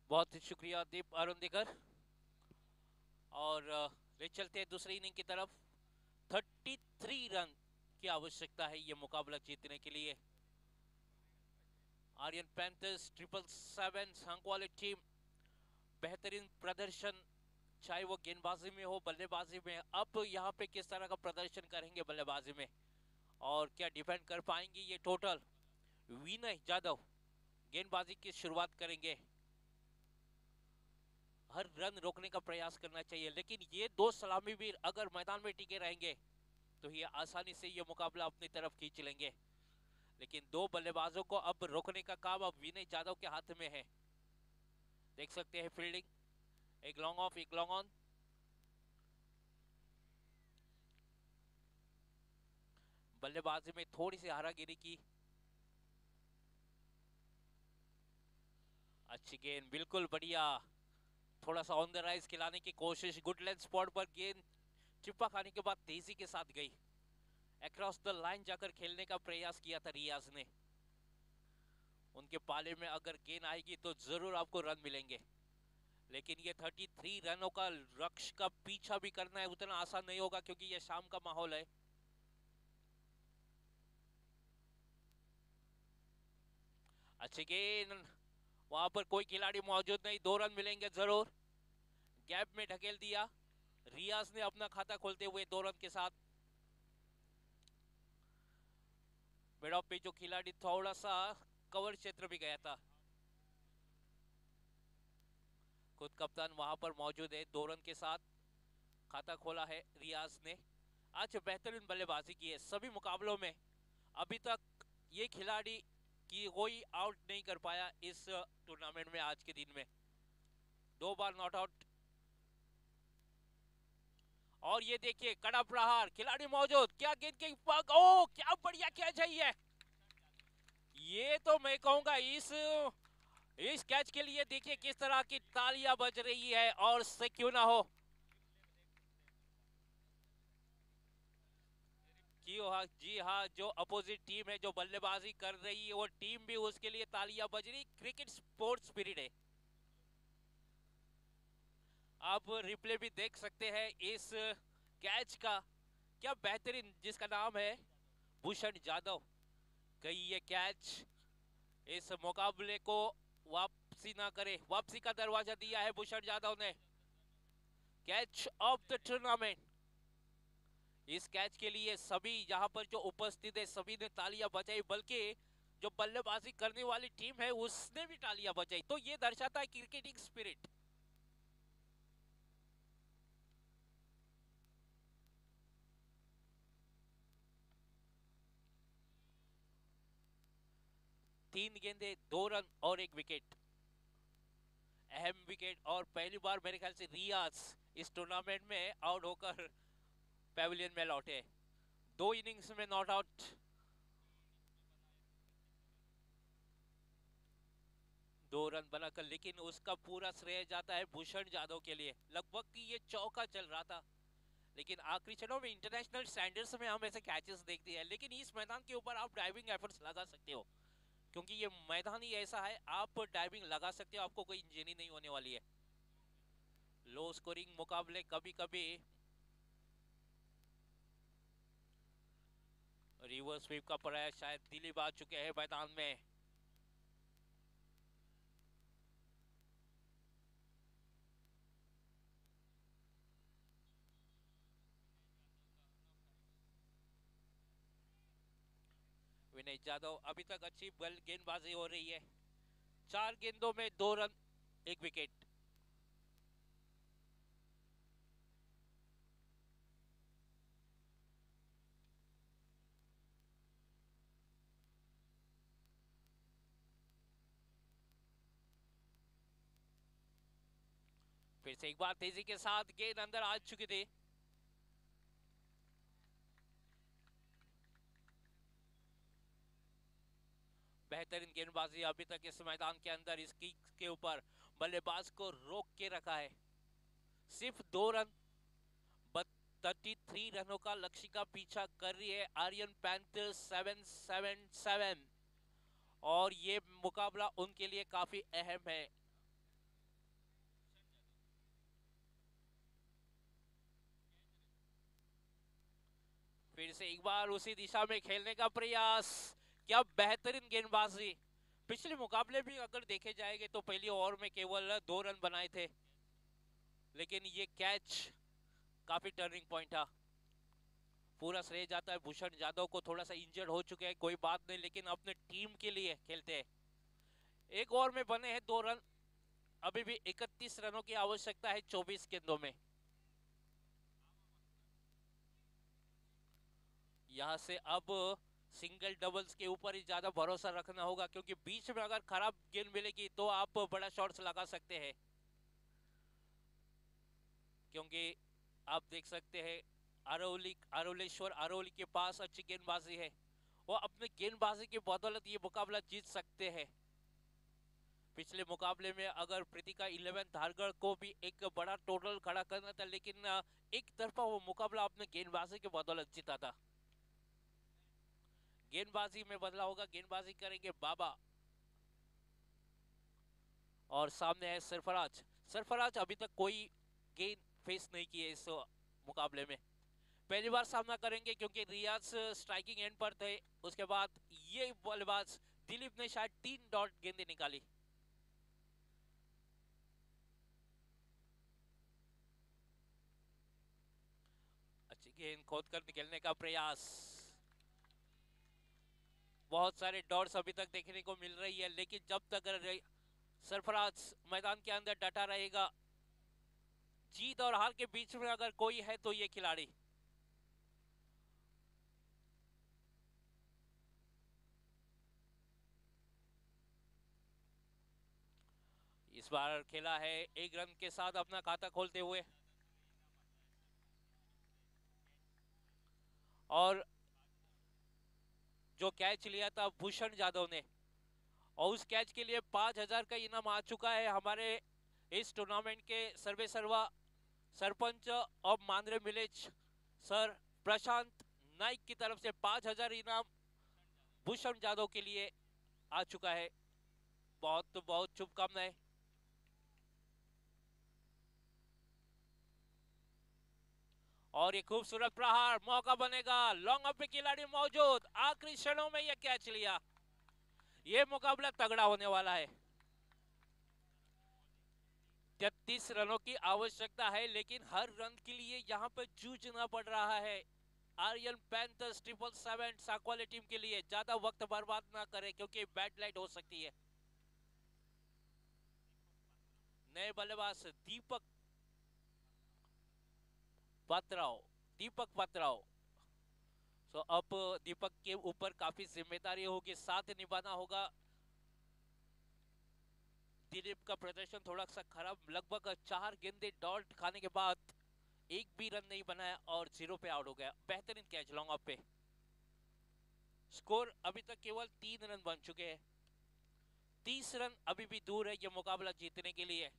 बहुत ही शुक्रिया दीप अरुंदेकर। और ले चलते हैं दूसरी इनिंग की तरफ। 33 रन की आवश्यकता है ये मुकाबला जीतने के लिए। आर्यन पैंथर्स 777 अंक वाली टीम बेहतरीन प्रदर्शन, चाहे वो गेंदबाजी में हो बल्लेबाजी में। अब यहाँ पे किस तरह का प्रदर्शन करेंगे बल्लेबाजी में और क्या डिफेंड कर पाएंगे ये टोटल। विनय जाधव गेंदबाजी की शुरुआत करेंगे। हर रन रोकने का प्रयास करना चाहिए, लेकिन ये दो सलामी वीर अगर मैदान में टिके रहेंगे तो ये आसानी से ये मुकाबला अपनी तरफ खींच लेंगे। लेकिन दो बल्लेबाजों को अब रोकने का काम अब विनय जाधव के हाथ में है। देख सकते हैं फील्डिंग, एक लॉन्ग ऑफ एक लॉन्ग ऑन। बल्लेबाजी में थोड़ी सी हारागिरी की। अच्छी गेंद, बिल्कुल बढ़िया। थोड़ा सा ऑन द राइज खिलाने की कोशिश, गुड लेंथ स्पॉट पर गेंद चिप्पा खाने के बाद तेजी के साथ गई। अक्रॉस द लाइन जाकर खेलने का प्रयास किया था रियाज ने। उनके पाले में अगर गेंद आएगी तो जरूर आपको रन मिलेंगे, लेकिन ये 33 रनों का लक्ष्य का पीछा भी करना है उतना आसान नहीं होगा, क्योंकि ये शाम का माहौल है। अच्छी गेंद, वहां पर कोई खिलाड़ी मौजूद नहीं, 2 रन मिलेंगे जरूर। गैप में ढकेल दिया रियाज ने अपना खाता खोलते हुए 2 रन के साथ। मिड ऑफ पे जो खिलाड़ी थोड़ा सा कवर क्षेत्र भी गया था, खुद कप्तान वहां पर मौजूद है। 2 रन के साथ खाता खोला है रियाज ने। आज बेहतरीन बल्लेबाजी की है सभी मुकाबलों में। अभी तक ये खिलाड़ी की कोई आउट नहीं कर पाया इस टूर्नामेंट में। आज के दिन में 2 बार नॉट आउट। और ये देखिए कड़ा प्रहार, खिलाड़ी मौजूद, क्या गेंद के पग, ओ क्या बढ़िया कैच है ये तो मैं कहूंगा इस कैच के लिए देखिए किस तरह की तालियां बज रही है। और से क्यों ना हो जी हाँ, जो अपोजिट टीम है जो बल्लेबाजी कर रही है वो टीम भी उसके लिए तालियां बज रही। क्रिकेट स्पोर्ट्स स्पिरिट है। आप रिप्ले भी देख सकते हैं इस कैच का, क्या बेहतरीन, जिसका नाम है भूषण जाधव। कहीं ये कैच इस मुकाबले को वापसी ना करे। वापसी का दरवाजा दिया है भूषण जाधव ने। Catch of the tournament. इस कैच के लिए सभी यहाँ पर जो उपस्थित है सभी ने तालियां बजाई, बल्कि जो बल्लेबाजी करने वाली टीम है उसने भी तालियां बजाई। तो ये दर्शाता है क्रिकेटिंग स्पिरिट। तीन गेंदे, 2 रन और 1 विकेट। अहम विकेट, और पहली बार मेरे ख्याल से रियाज इस टूर्नामेंट में आउट होकर पैविलियन में लौटे। 2 इनिंग्स में नॉट आउट। 2 रन बनाकर, लेकिन उसका पूरा श्रेय जाता है भूषण जाधव के लिए। लगभग कि ये चौका चल रहा था, लेकिन आखिरी क्षणों में इंटरनेशनल स्टैंडर्ड्स में हम ऐसे कैचेस देखते हैं, लेकिन इस मैदान के ऊपर आप ड्राइविंग एफर्ट्स लगा सकते हो, क्योंकि ये मैदान ही ऐसा है, आप ड्राइविंग लगा सकते हो, आपको कोई इंजरी नहीं होने वाली है। लो स्कोरिंग मुकाबले कभी कभी रिवर्स स्वीप का प्रयास शायद दिलीप आ चुके हैं मैदान में। विनय जाधव, अभी तक अच्छी बल गेंदबाजी हो रही है। 4 गेंदों में 2 रन 1 विकेट। फिर से एक बार तेजी के साथ गेंद अंदर आ चुकी थी। बेहतरीन गेंदबाजी अभी तक इस मैदान के अंदर। इसकी के ऊपर बल्लेबाज को रोक के रखा है। सिर्फ 2 रन, 33 रनों का लक्ष्य का पीछा कर रही है आर्यन पैंथर 777, और ये मुकाबला उनके लिए काफी अहम है। फिर से एक बार उसी दिशा में खेलने का प्रयास, क्या बेहतरीन गेंदबाजी। पिछले मुकाबले भी अगर देखे जाएंगे तो पहली ओवर में केवल 2 रन बनाए थे, लेकिन ये कैच काफी टर्निंग पॉइंट था। पूरा श्रेय जाता है भूषण जाधव को, थोड़ा सा इंजर्ड हो चुके हैं, कोई बात नहीं, लेकिन अपने टीम के लिए खेलते हैं। एक ओवर में बने हैं 2 रन, अभी भी 31 रनों की आवश्यकता है 24 गेंदों में। यहां से अब सिंगल डबल्स के ऊपर ही ज्यादा भरोसा रखना होगा, क्योंकि बीच में अगर खराब गेंद मिलेगी तो आप बड़ा शॉट्स लगा सकते हैं। क्योंकि आप देख सकते हैं अरोलेश्वर अरोली के पास अच्छी गेंदबाजी है, वो अपने गेंदबाजी की बदौलत ये मुकाबला जीत सकते हैं। पिछले मुकाबले में अगर प्रीतिका 11 धारगढ़ को भी एक बड़ा टोटल खड़ा करना था, लेकिन एक तरफा वो मुकाबला अपने गेंदबाजी की बदौलत जीता था। गेंदबाजी में बदला होगा, गेंदबाजी करेंगे बाबा, और सामने है सरफराज। सरफराज अभी तक कोई गेंद फेस नहीं की है इस मुकाबले में, पहली बार सामना करेंगे, क्योंकि रियाज स्ट्राइकिंग एंड पर थे। उसके बाद ये बल्लेबाज दिलीप ने शायद 3 डॉट गेंदें निकाली। अच्छी गेंद खोदकर निकलने का प्रयास, बहुत सारे डॉट्स अभी तक देखने को मिल रही है, लेकिन जब तक सरफराज मैदान के अंदर डटा रहेगा, जीत और हार के बीच में अगर कोई है तो ये खिलाड़ी। इस बार खेला है 1 रन के साथ अपना खाता खोलते हुए, और जो कैच लिया था भूषण जाधव ने, और उस कैच के लिए 5,000 का इनाम आ चुका है हमारे इस टूर्नामेंट के सर्वे सर्वा sarpanch of Mandrem village sir Prashant Naik की तरफ से 5,000 इनाम भूषण जाधव के लिए आ चुका है। बहुत बहुत शुभकामनाएं। और ये खूबसूरत प्रहार, मौका बनेगा, लॉन्ग अप पे खिलाड़ी मौजूद, आखिरी क्षणों में ये कैच लिया। ये मुकाबला तगड़ा होने वाला है। 33 रनों की आवश्यकता है, लेकिन हर रन के लिए यहाँ पर जूझना पड़ रहा है। आर्यन पैंथर्स 777 साकोली टीम के लिए ज्यादा वक्त बर्बाद ना करें, क्योंकि बैड लाइट हो सकती है। नए बल्लेबाज दीपक पात्राव। तो अब दीपक के ऊपर काफी जिम्मेदारी होगी, साथ निभाना होगा। दिलीप का प्रदर्शन थोड़ा सा खराब, लगभग 4 गेंदे डॉट खाने के बाद एक भी रन नहीं बनाया और 0 पे आउट हो गया। बेहतरीन कैच लॉन्ग ऑफ पे। स्कोर अभी तक केवल 3 रन बन चुके हैं, 30 रन अभी भी दूर है ये मुकाबला जीतने के लिए।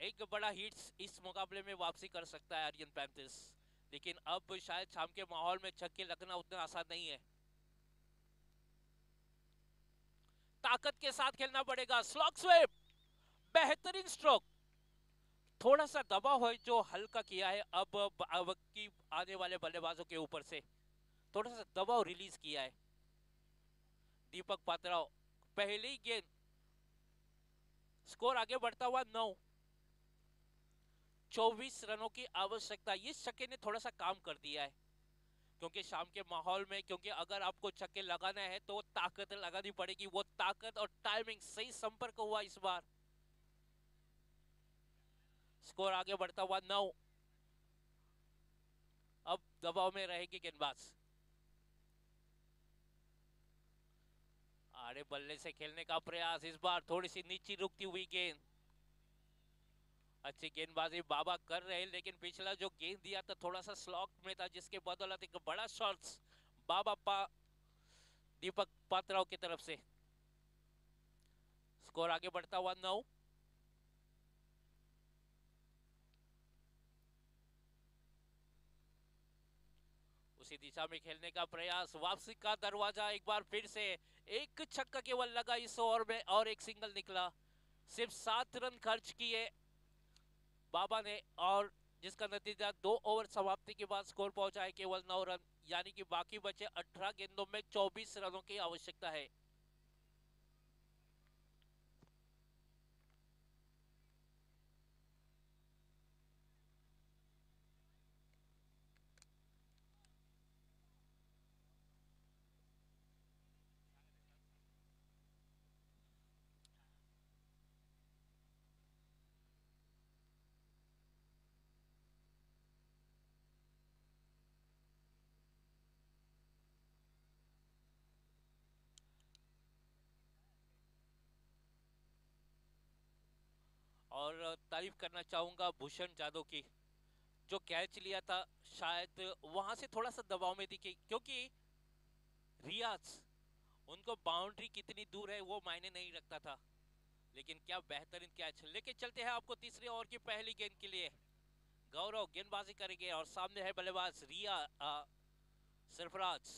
एक बड़ा हिट्स इस मुकाबले में वापसी कर सकता है आर्यन पैंथर्स, लेकिन अब शायद शाम के माहौल में छक्के लगना उतना आसान नहीं है। ताकत के साथ खेलना पड़ेगा, स्लॉग स्वीप, बेहतरीन स्ट्रोक, थोड़ा सा दबाव है जो हल्का किया है अब की आने वाले बल्लेबाजों के ऊपर से, थोड़ा सा दबाव रिलीज किया है। दीपक पात्राव पहली गेंद, स्कोर आगे बढ़ता हुआ 9, 24 रनों की आवश्यकता। ये छक्के ने थोड़ा सा काम कर दिया है, क्योंकि शाम के माहौल में, क्योंकि अगर आपको छक्के लगाना है तो ताकत लगानी पड़ेगी, वो ताकत और टाइमिंग सही संपर्क हुआ इस बार। स्कोर आगे बढ़ता हुआ 9, अब दबाव में रहेगी गेंदबाज। आड़े बल्ले से खेलने का प्रयास, इस बार थोड़ी सी नीचे रुकती हुई गेंद। अच्छी गेंदबाजी बाबा कर रहे हैं, लेकिन पिछला जो गेंद दिया था थोड़ा सा स्लॉक में था, जिसके बदौलत एक बड़ा शॉट्स दीपक पात्राव की तरफ से। स्कोर आगे बढ़ता हुआ 9, उसी दिशा में खेलने का प्रयास, वापसी का दरवाजा एक बार फिर से। एक छक्का केवल लगा इस ओवर में और एक सिंगल निकला। सिर्फ 7 रन खर्च किए बाबा ने, और जिसका नतीजा 2 ओवर समाप्ति के बाद स्कोर पहुंचा है केवल 9 रन, यानी कि बाकी बचे 18 गेंदों में 24 रनों की आवश्यकता है। और तारीफ करना चाहूंगा भूषण जादव की, जो कैच लिया था शायद वहां से थोड़ा सा दबाव में दिखी, क्योंकि रियाज उनको बाउंड्री कितनी दूर है वो मायने नहीं रखता था, लेकिन क्या बेहतरीन कैच। लेके चलते हैं आपको तीसरे ओवर की पहली गेंद के लिए। गौरव गेंदबाजी करेंगे और सामने है बल्लेबाज रिया सरफराज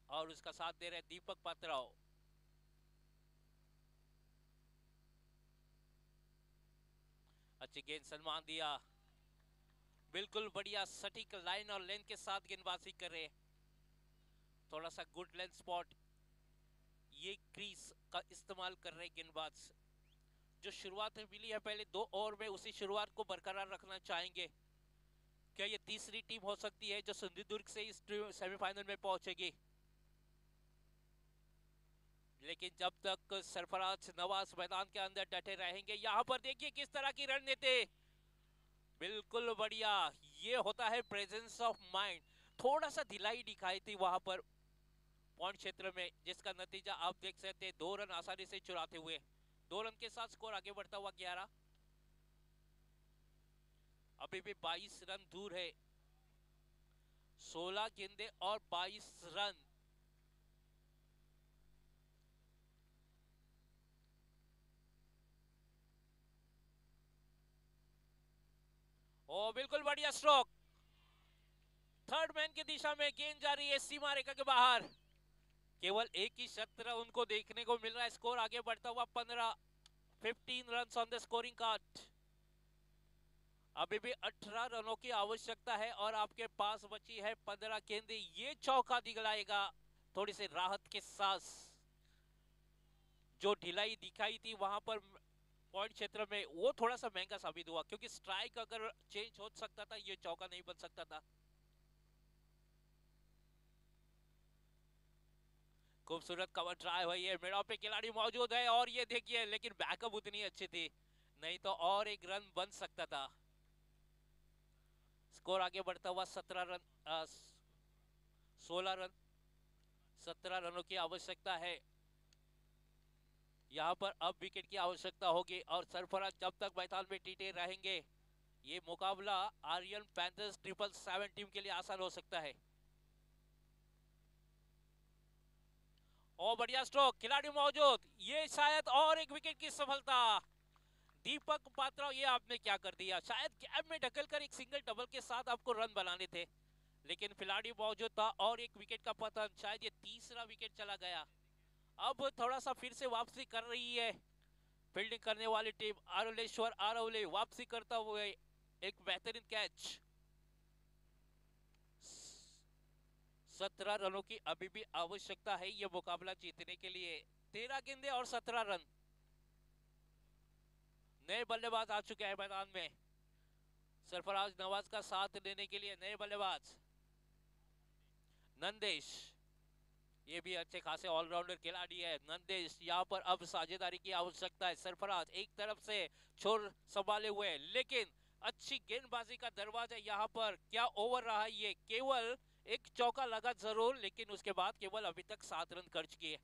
और उसका साथ दे रहे दीपक पात्राव। अच्छी गेंद, सन्मान दिया, बिल्कुल बढ़िया सटीक लाइन और लेंथ के साथ गेंदबाजी कर रहे, थोड़ा सा गुड लेंथ स्पॉट, ये क्रीज का इस्तेमाल कर रहे गेंदबाज। जो शुरुआत मिली है पहले 2 ओवर में, उसी शुरुआत को बरकरार रखना चाहेंगे। क्या ये तीसरी टीम हो सकती है जो सिंधुदुर्ग से इस सेमीफाइनल में पहुंचेगी? लेकिन जब तक सरफराज नवाज मैदान के अंदर डटे रहेंगे, यहां पर देखिए किस तरह की रणनीति, बिल्कुल बढ़िया। ये होता है प्रेजेंस ऑफ माइंड। थोड़ा सा ढिलाई दिखाई थी वहां पर पॉइंट क्षेत्र में, जिसका नतीजा आप देख सकते हैं, 2 रन आसानी से चुराते हुए 2 रन के साथ स्कोर आगे बढ़ता हुआ 11। अभी भी 22 रन दूर है, 16 गेंदे और 22 रन। ओ बिल्कुल बढ़िया स्ट्रोक, थर्ड मैन की दिशा में गेंद जा रही है सीमा रेखा के बाहर। केवल एक ही शतरा उनको देखने को मिल रहा है, स्कोर आगे बढ़ता हुआ 15 run on the scoring card. अभी भी 18 रनों की आवश्यकता है और आपके पास बची है 15 गेंदें। ये चौका दिखलाएगा थोड़ी सी राहत के साथ। जो ढिलाई दिखाई थी वहां पर पॉइंट क्षेत्र में, वो थोड़ा सा महंगा साबित हुआ, क्योंकि स्ट्राइक अगर चेंज हो सकता था, ये चौका नहीं बन सकता था। खूबसूरत कवर ड्राइव है, ये मिडॉफ पे खिलाड़ी मौजूद है और ये देखिए, लेकिन बैकअप उतनी अच्छी थी, नहीं तो और एक रन बन सकता था। स्कोर आगे बढ़ता हुआ 16 रन, 17 रनों की आवश्यकता है। यहाँ पर अब विकेट की आवश्यकता होगी और सरफराज जब तक मैदान में टिके रहेंगे, ये मुकाबला आर्यन पैंथर्स 777 टीम के लिए आसान हो सकता है। और बढ़िया स्ट्रोक, खिलाड़ी मौजूद, ये शायद और एक विकेट की सफलता। दीपक पात्रा, ये आपने क्या कर दिया? शायद गैप में ढकलकर एक सिंगल डबल के साथ आपको रन बनाने थे, लेकिन खिलाड़ी मौजूद था और एक विकेट का पतन, शायद ये तीसरा विकेट चला गया। अब थोड़ा सा फिर से वापसी कर रही है फील्डिंग करने वाली टीम। आरोलेश्वर आरोले वापसी करता हुए एक बेहतरीन कैच। 17 रनों की अभी भी आवश्यकता है यह मुकाबला जीतने के लिए। 13 गेंदें और 17 रन। नए बल्लेबाज आ चुके हैं मैदान में, सरफराज नवाज का साथ देने के लिए नए बल्लेबाज नंदेश, ये भी अच्छे खासे ऑलराउंडर खिलाड़ी है नंदेश। यहाँ पर अब साझेदारी की आवश्यकता है। सरफराज एक तरफ से छोर संभाले हुए, लेकिन अच्छी गेंदबाजी का दरवाजा यहाँ पर। क्या ओवर रहा ये? केवल एक चौका लगा जरूर, लेकिन उसके बाद केवल अभी तक 7 रन खर्च किए।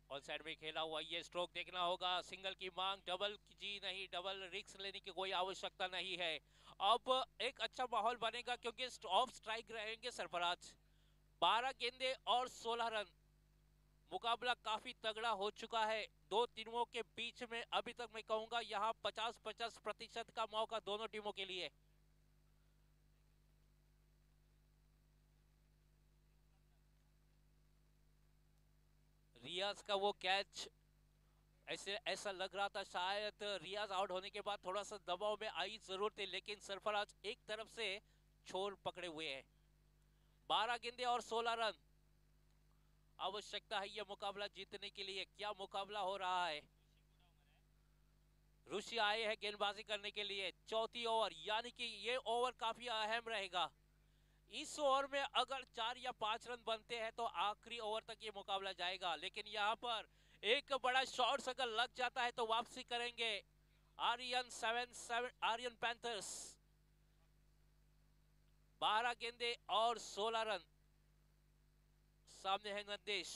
ऑन साइड में खेला हुआ ये स्ट्रोक देखना होगा, सिंगल की मांग, डबल जी नहीं, डबल रिस्क लेने की कोई आवश्यकता नहीं है। अब एक अच्छा माहौल बनेगा क्योंकि ऑफ स्ट्राइक रहेंगे सरफराज। 12 गेंदे और 16 रन, मुकाबला काफी तगड़ा हो चुका है दो टीमों के बीच में। अभी तक मैं कहूंगा यहाँ 50-50% का मौका दोनों टीमों के लिए। रियाज का वो कैच ऐसे ऐसा लग रहा था शायद रियाज आउट होने के बाद थोड़ा सा दबाव में आई जरूर थे, लेकिन सरफराज एक तरफ से छोर पकड़े हुए हैं। 12 गेंदे और 16 रन आवश्यकता है ये मुकाबला जीतने के लिए। क्या मुकाबला हो रहा है। ऋषि आए हैं गेंदबाजी करने के लिए। चौथी ओवर, यानी कि ये ओवर काफी अहम रहेगा। इस ओवर में अगर 4 या 5 रन बनते हैं तो आखिरी ओवर तक ये मुकाबला जाएगा, लेकिन यहाँ पर एक बड़ा शॉट अगर लग जाता है तो वापसी करेंगे आर्यन पैंथर्स। 12 गेंदे और 16 रन सामने है नंदेश।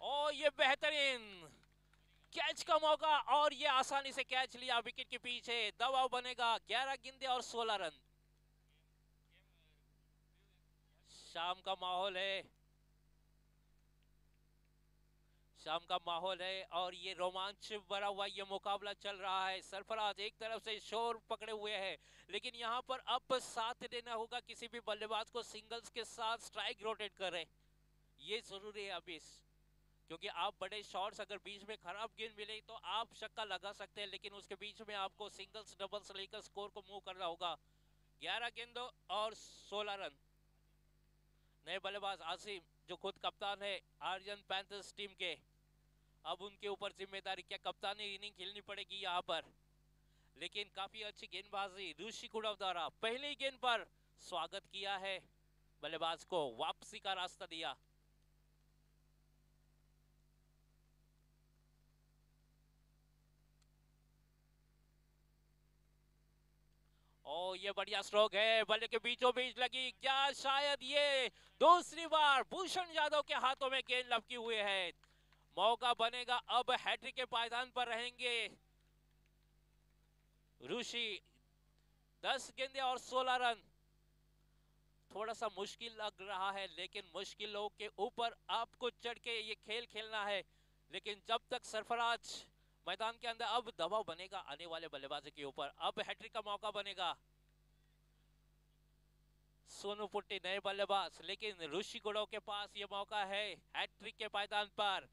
और ये बेहतरीन कैच का मौका, और ये आसानी से कैच लिया विकेट के पीछे। दबाव बनेगा। 11 गेंदे और 16 रन। शाम का माहौल है, शाम का माहौल है और ये रोमांच भरा हुआ ये मुकाबला चल रहा है। सरफराज एक तरफ से शोर पकड़े हुए हैं, लेकिन यहाँ पर अब साथ देना होगा किसी भी बल्लेबाज को सिंगल्स के साथ स्ट्राइक रोटेट करे, ये जरूरी है अभी, क्योंकि आप बड़े शॉट्स अगर बीच में खराब गेंद मिले तो आप छक्का लगा सकते हैं, लेकिन उसके बीच में आपको सिंगल्स डबल्स लेकर स्कोर को मूव करना होगा। 11 गेंदों और 16 रन। नए बल्लेबाज आसिम, जो खुद कप्तान है आर्यन पैंथर्स टीम के, अब उनके ऊपर जिम्मेदारी, क्या कप्तानी इनिंग खेलनी पड़ेगी यहाँ पर। लेकिन काफी अच्छी गेंदबाजी ऋषि कुड़व द्वारा। पहली गेंद पर स्वागत किया है बल्लेबाज को, वापसी का रास्ता दिया। ओ ये बढ़िया स्ट्रोक है, बल्ले के बीचों बीच लगी, क्या शायद ये दूसरी बार भूषण यादव के हाथों में गेंद लपकी हुई है। मौका बनेगा, अब हैट्रिक के पायदान पर रहेंगे ऋषि। 10 गेंदे और 16 रन। थोड़ा सा मुश्किल लग रहा है, लेकिन मुश्किलों के ऊपर आपको चढ़ के ये खेल खेलना है। लेकिन जब तक सरफराज मैदान के अंदर, अब दबाव बनेगा आने वाले बल्लेबाजों के ऊपर। अब हैट्रिक का मौका बनेगा। सोनू पुट्टी नए बल्लेबाज, लेकिन ऋषि गुड़ो के पास ये मौका है हैट्रिक के पायदान पर।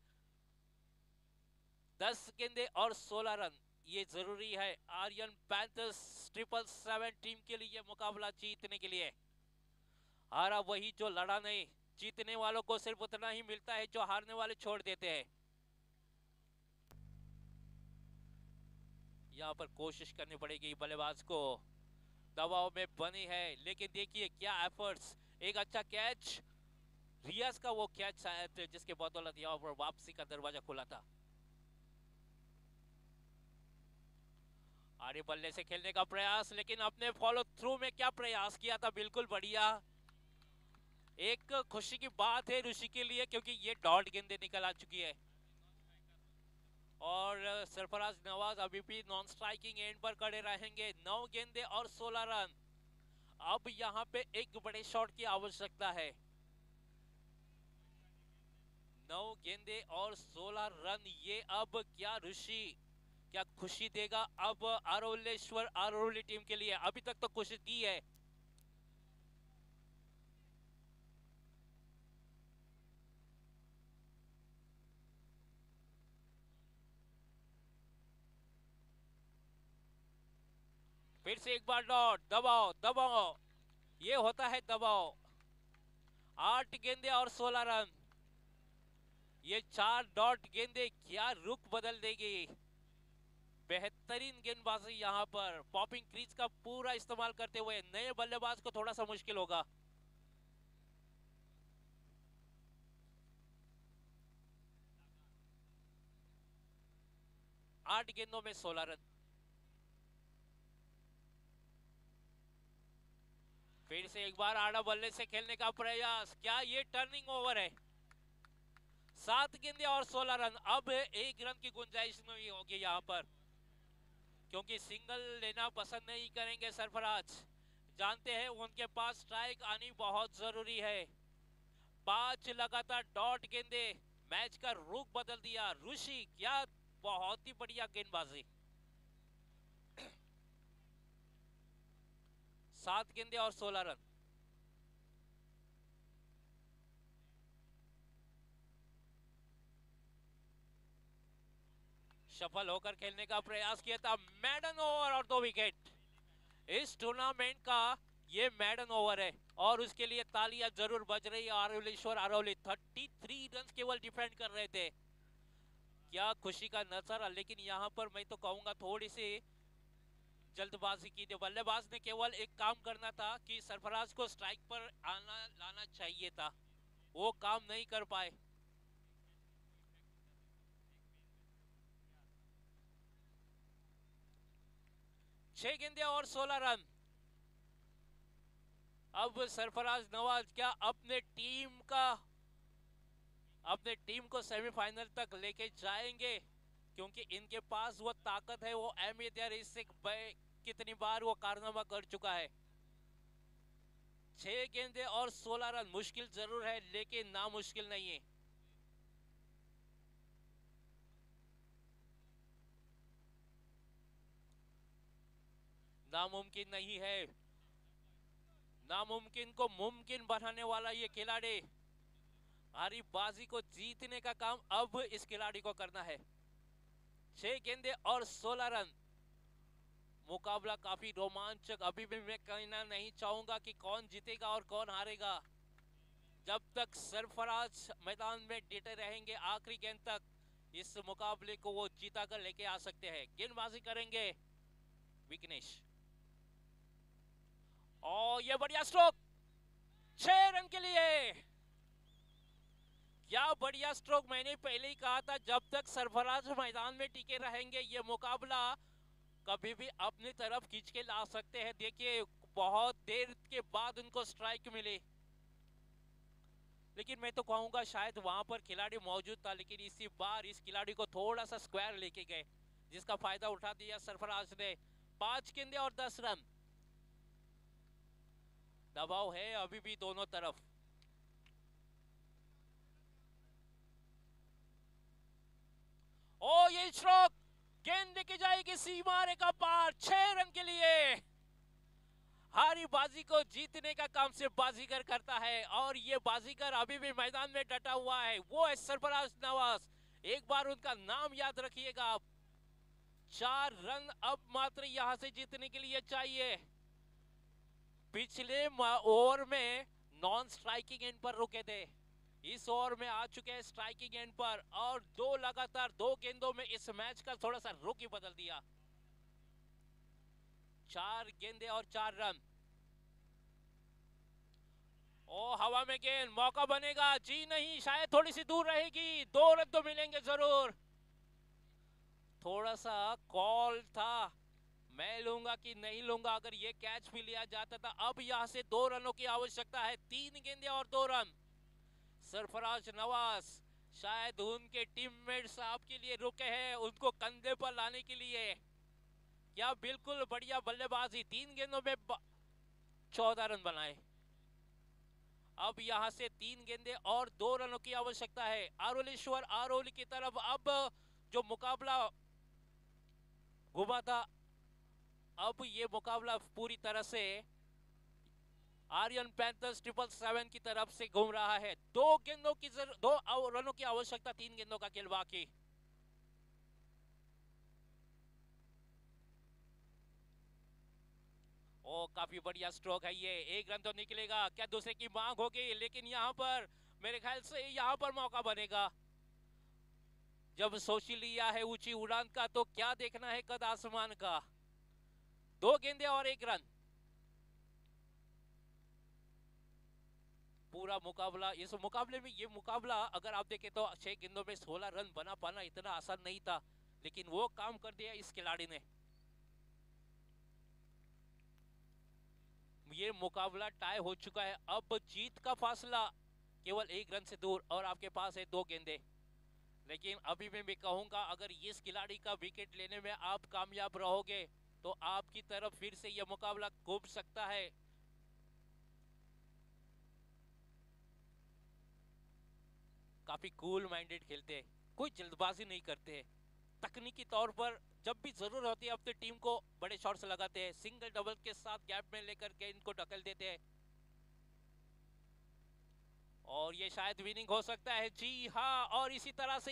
10 गेंदे और 16 रन, ये जरूरी है आर्यन पैंथर्स 777 टीम के लिए मुकाबला जीतने के लिए। हारा वही जो लड़ा नहीं। जीतने वालों को सिर्फ उतना ही मिलता है जो हारने वाले छोड़ देते हैं। यहाँ पर कोशिश करनी पड़ेगी बल्लेबाज को, दबाव में बनी है, लेकिन देखिए क्या एफर्ट्स। एक अच्छा कैच, रियाज का वो कैच शायद जिसके बदौलत यहाँ पर वापसी का दरवाजा खुला था। आगे बल्ले से खेलने का प्रयास, लेकिन अपने फॉलो थ्रू में क्या प्रयास किया था, बिल्कुल बढ़िया। एक खुशी की बात है ऋषि के लिए, क्योंकि ये डॉट गेंदे निकल आ चुकी है और सरफराज नवाज अभी भी नॉन स्ट्राइकिंग एंड पर खड़े रहेंगे। 9 गेंदे और 16 रन। अब यहाँ पे एक बड़े शॉट की आवश्यकता है। 9 गेंदे और 16 रन, ये अब क्या ऋषि क्या खुशी देगा अब आरोलेश्वर आरोली टीम के लिए। अभी तक तो खुशी दी है। फिर से एक बार डॉट, दबाओ दबाओ, ये होता है दबाव। 8 गेंदे और 16 रन। ये 4 डॉट गेंदे क्या रुख बदल देगी। बेहतरीन गेंदबाजी यहाँ पर, पॉपिंग क्रीज का पूरा इस्तेमाल करते हुए। नए बल्लेबाज को थोड़ा सा मुश्किल होगा। आठ गेंदों में 16 रन। फिर से एक बार आड़ा बल्ले से खेलने का प्रयास, क्या ये टर्निंग ओवर है। 7 गेंदे और 16 रन। अब 1 रन की गुंजाइश नहीं होगी यहाँ पर, क्योंकि सिंगल लेना पसंद नहीं करेंगे सरफराज। जानते हैं उनके पास स्ट्राइक आनी बहुत जरूरी है। 5 लगातार डॉट गेंदे मैच का रुख बदल दिया। ऋषि, क्या बहुत ही बढ़िया गेंदबाजी। 7 गेंदे और 16 रन। सफल होकर खेलने का प्रयास किया था, मैडन ओवर और 2 विकेट। इस टूर्नामेंट का ये मैडन ओवर है और उसके लिए तालियां जरूर बज रही है। आरोलेश्वर आरोली 33 रन केवल डिफेंड कर रहे थे, क्या खुशी का नजारा। लेकिन यहाँ पर मैं तो कहूंगा थोड़ी सी जल्दबाजी की थी। बल्लेबाज ने केवल एक काम करना था कि सरफराज को स्ट्राइक पर आना लाना चाहिए था, वो काम नहीं कर पाए। छह गेंदे और 16 रन। अब सरफराज नवाज क्या अपने टीम को सेमीफाइनल तक लेके जाएंगे, क्योंकि इनके पास वो ताकत है, वो अहमियत है। इससे कितनी बार वो कारनामा कर चुका है। 6 गेंदे और 16 रन मुश्किल जरूर है, लेकिन नामुश्किल नहीं है। नामुमकिन नहीं है, नामुमकिन को मुमकिन बनाने वाला ये खिलाड़ी। हारी बाजी को जीतने का काम अब इस खिलाड़ी को करना है। 6 गेंदे और 16 रन। मुकाबला काफी रोमांचक। अभी भी मैं कहना नहीं चाहूंगा कि कौन जीतेगा और कौन हारेगा। जब तक सरफराज मैदान में डटे रहेंगे आखिरी गेंद तक, इस मुकाबले को वो जीता कर लेके आ सकते हैं। गेंदबाजी करेंगे विघ्नेश, और ये बढ़िया स्ट्रोक 6 रन के लिए। क्या बढ़िया स्ट्रोक। मैंने पहले ही कहा था, जब तक सरफराज मैदान में टिके रहेंगे ये मुकाबला कभी भी अपनी तरफ खींच के ला सकते हैं। देखिए बहुत देर के बाद उनको स्ट्राइक मिली, लेकिन मैं तो कहूंगा शायद वहां पर खिलाड़ी मौजूद था, लेकिन इसी बार इस खिलाड़ी को थोड़ा सा स्क्वायर लेके गए, जिसका फायदा उठा दिया सरफराज ने। 5 गेंदे और 10 रन। दबाव है अभी भी दोनों तरफ। ओ ये स्ट्रोक, गेंद लेके जाएगी सीमा रेखा पार। 6 रन के लिए। हारी बाजी को जीतने का काम सिर्फ बाजीगर करता है, और ये बाजीगर अभी भी मैदान में डटा हुआ है, वो है सरफराज नवाज। एक बार उनका नाम याद रखिएगा। 4 रन अब मात्र यहां से जीतने के लिए चाहिए। पिछले ओवर में नॉन स्ट्राइकिंग एंड पर रुके थे, इस ओवर में आ चुके हैं स्ट्राइकिंग एंड पर, और लगातार 2 गेंदों में इस मैच का थोड़ा सा रुख ही बदल दिया। 4 गेंदे और 4 रन। ओ हवा में गेंद, मौका बनेगा। जी नहीं, शायद थोड़ी सी दूर रहेगी। 2 रन तो मिलेंगे जरूर। थोड़ा सा कॉल था, मैं लूंगा कि नहीं लूंगा। अगर ये कैच भी लिया जाता था। अब यहां से 2 रनों की आवश्यकता है। 3 गेंदे और 2 रन। सरफराज नवाज शायद उनके टीममेट्स आपके लिए रुके हैं, उनको कंधे पर लाने के लिए। क्या बिल्कुल बढ़िया बल्लेबाजी। 3 गेंदों में 14 रन बनाए। अब यहां से 3 गेंदे और 2 रनों की आवश्यकता है। आरोलेश्वर आरोली की तरफ अब जो मुकाबला घुमा था, अब ये मुकाबला पूरी तरह से आर्यन पैंथर्स 777 की तरफ से घूम रहा है। 2 रनों की आवश्यकता, 3 गेंदों का खेल बाकी। ओ काफी बढ़िया स्ट्रोक है ये। 1 रन तो निकलेगा, क्या दूसरे की मांग होगी, लेकिन यहाँ पर मेरे ख्याल से यहाँ पर मौका बनेगा। जब सोच लिया है ऊंची उड़ान का, तो क्या देखना है कद आसमान का। 2 गेंदे और 1 रन। पूरा मुकाबला, इस मुकाबले में, ये मुकाबला अगर आप देखें तो 6 गेंदों में 16 रन बना पाना इतना आसान नहीं था, लेकिन वो काम कर दिया इस खिलाड़ी ने। ये मुकाबला टाई हो चुका है। अब जीत का फासला केवल 1 रन से दूर, और आपके पास है 2 गेंदे। लेकिन अभी मैं कहूंगा, अगर इस खिलाड़ी का विकेट लेने में आप कामयाब रहोगे तो आपकी तरफ फिर से यह मुकाबला घूम सकता है। काफी कूल माइंडेड खेलते हैं, कोई जल्दबाजी नहीं करते हैं। तकनीकी तौर पर जब भी जरूरत होती है अपनी टीम को बड़े शॉट्स लगाते हैं, सिंगल डबल के साथ गैप में लेकर के इनको टक्कर देते हैं और ये शायद विनिंग हो सकता है। जी हाँ, और इसी तरह से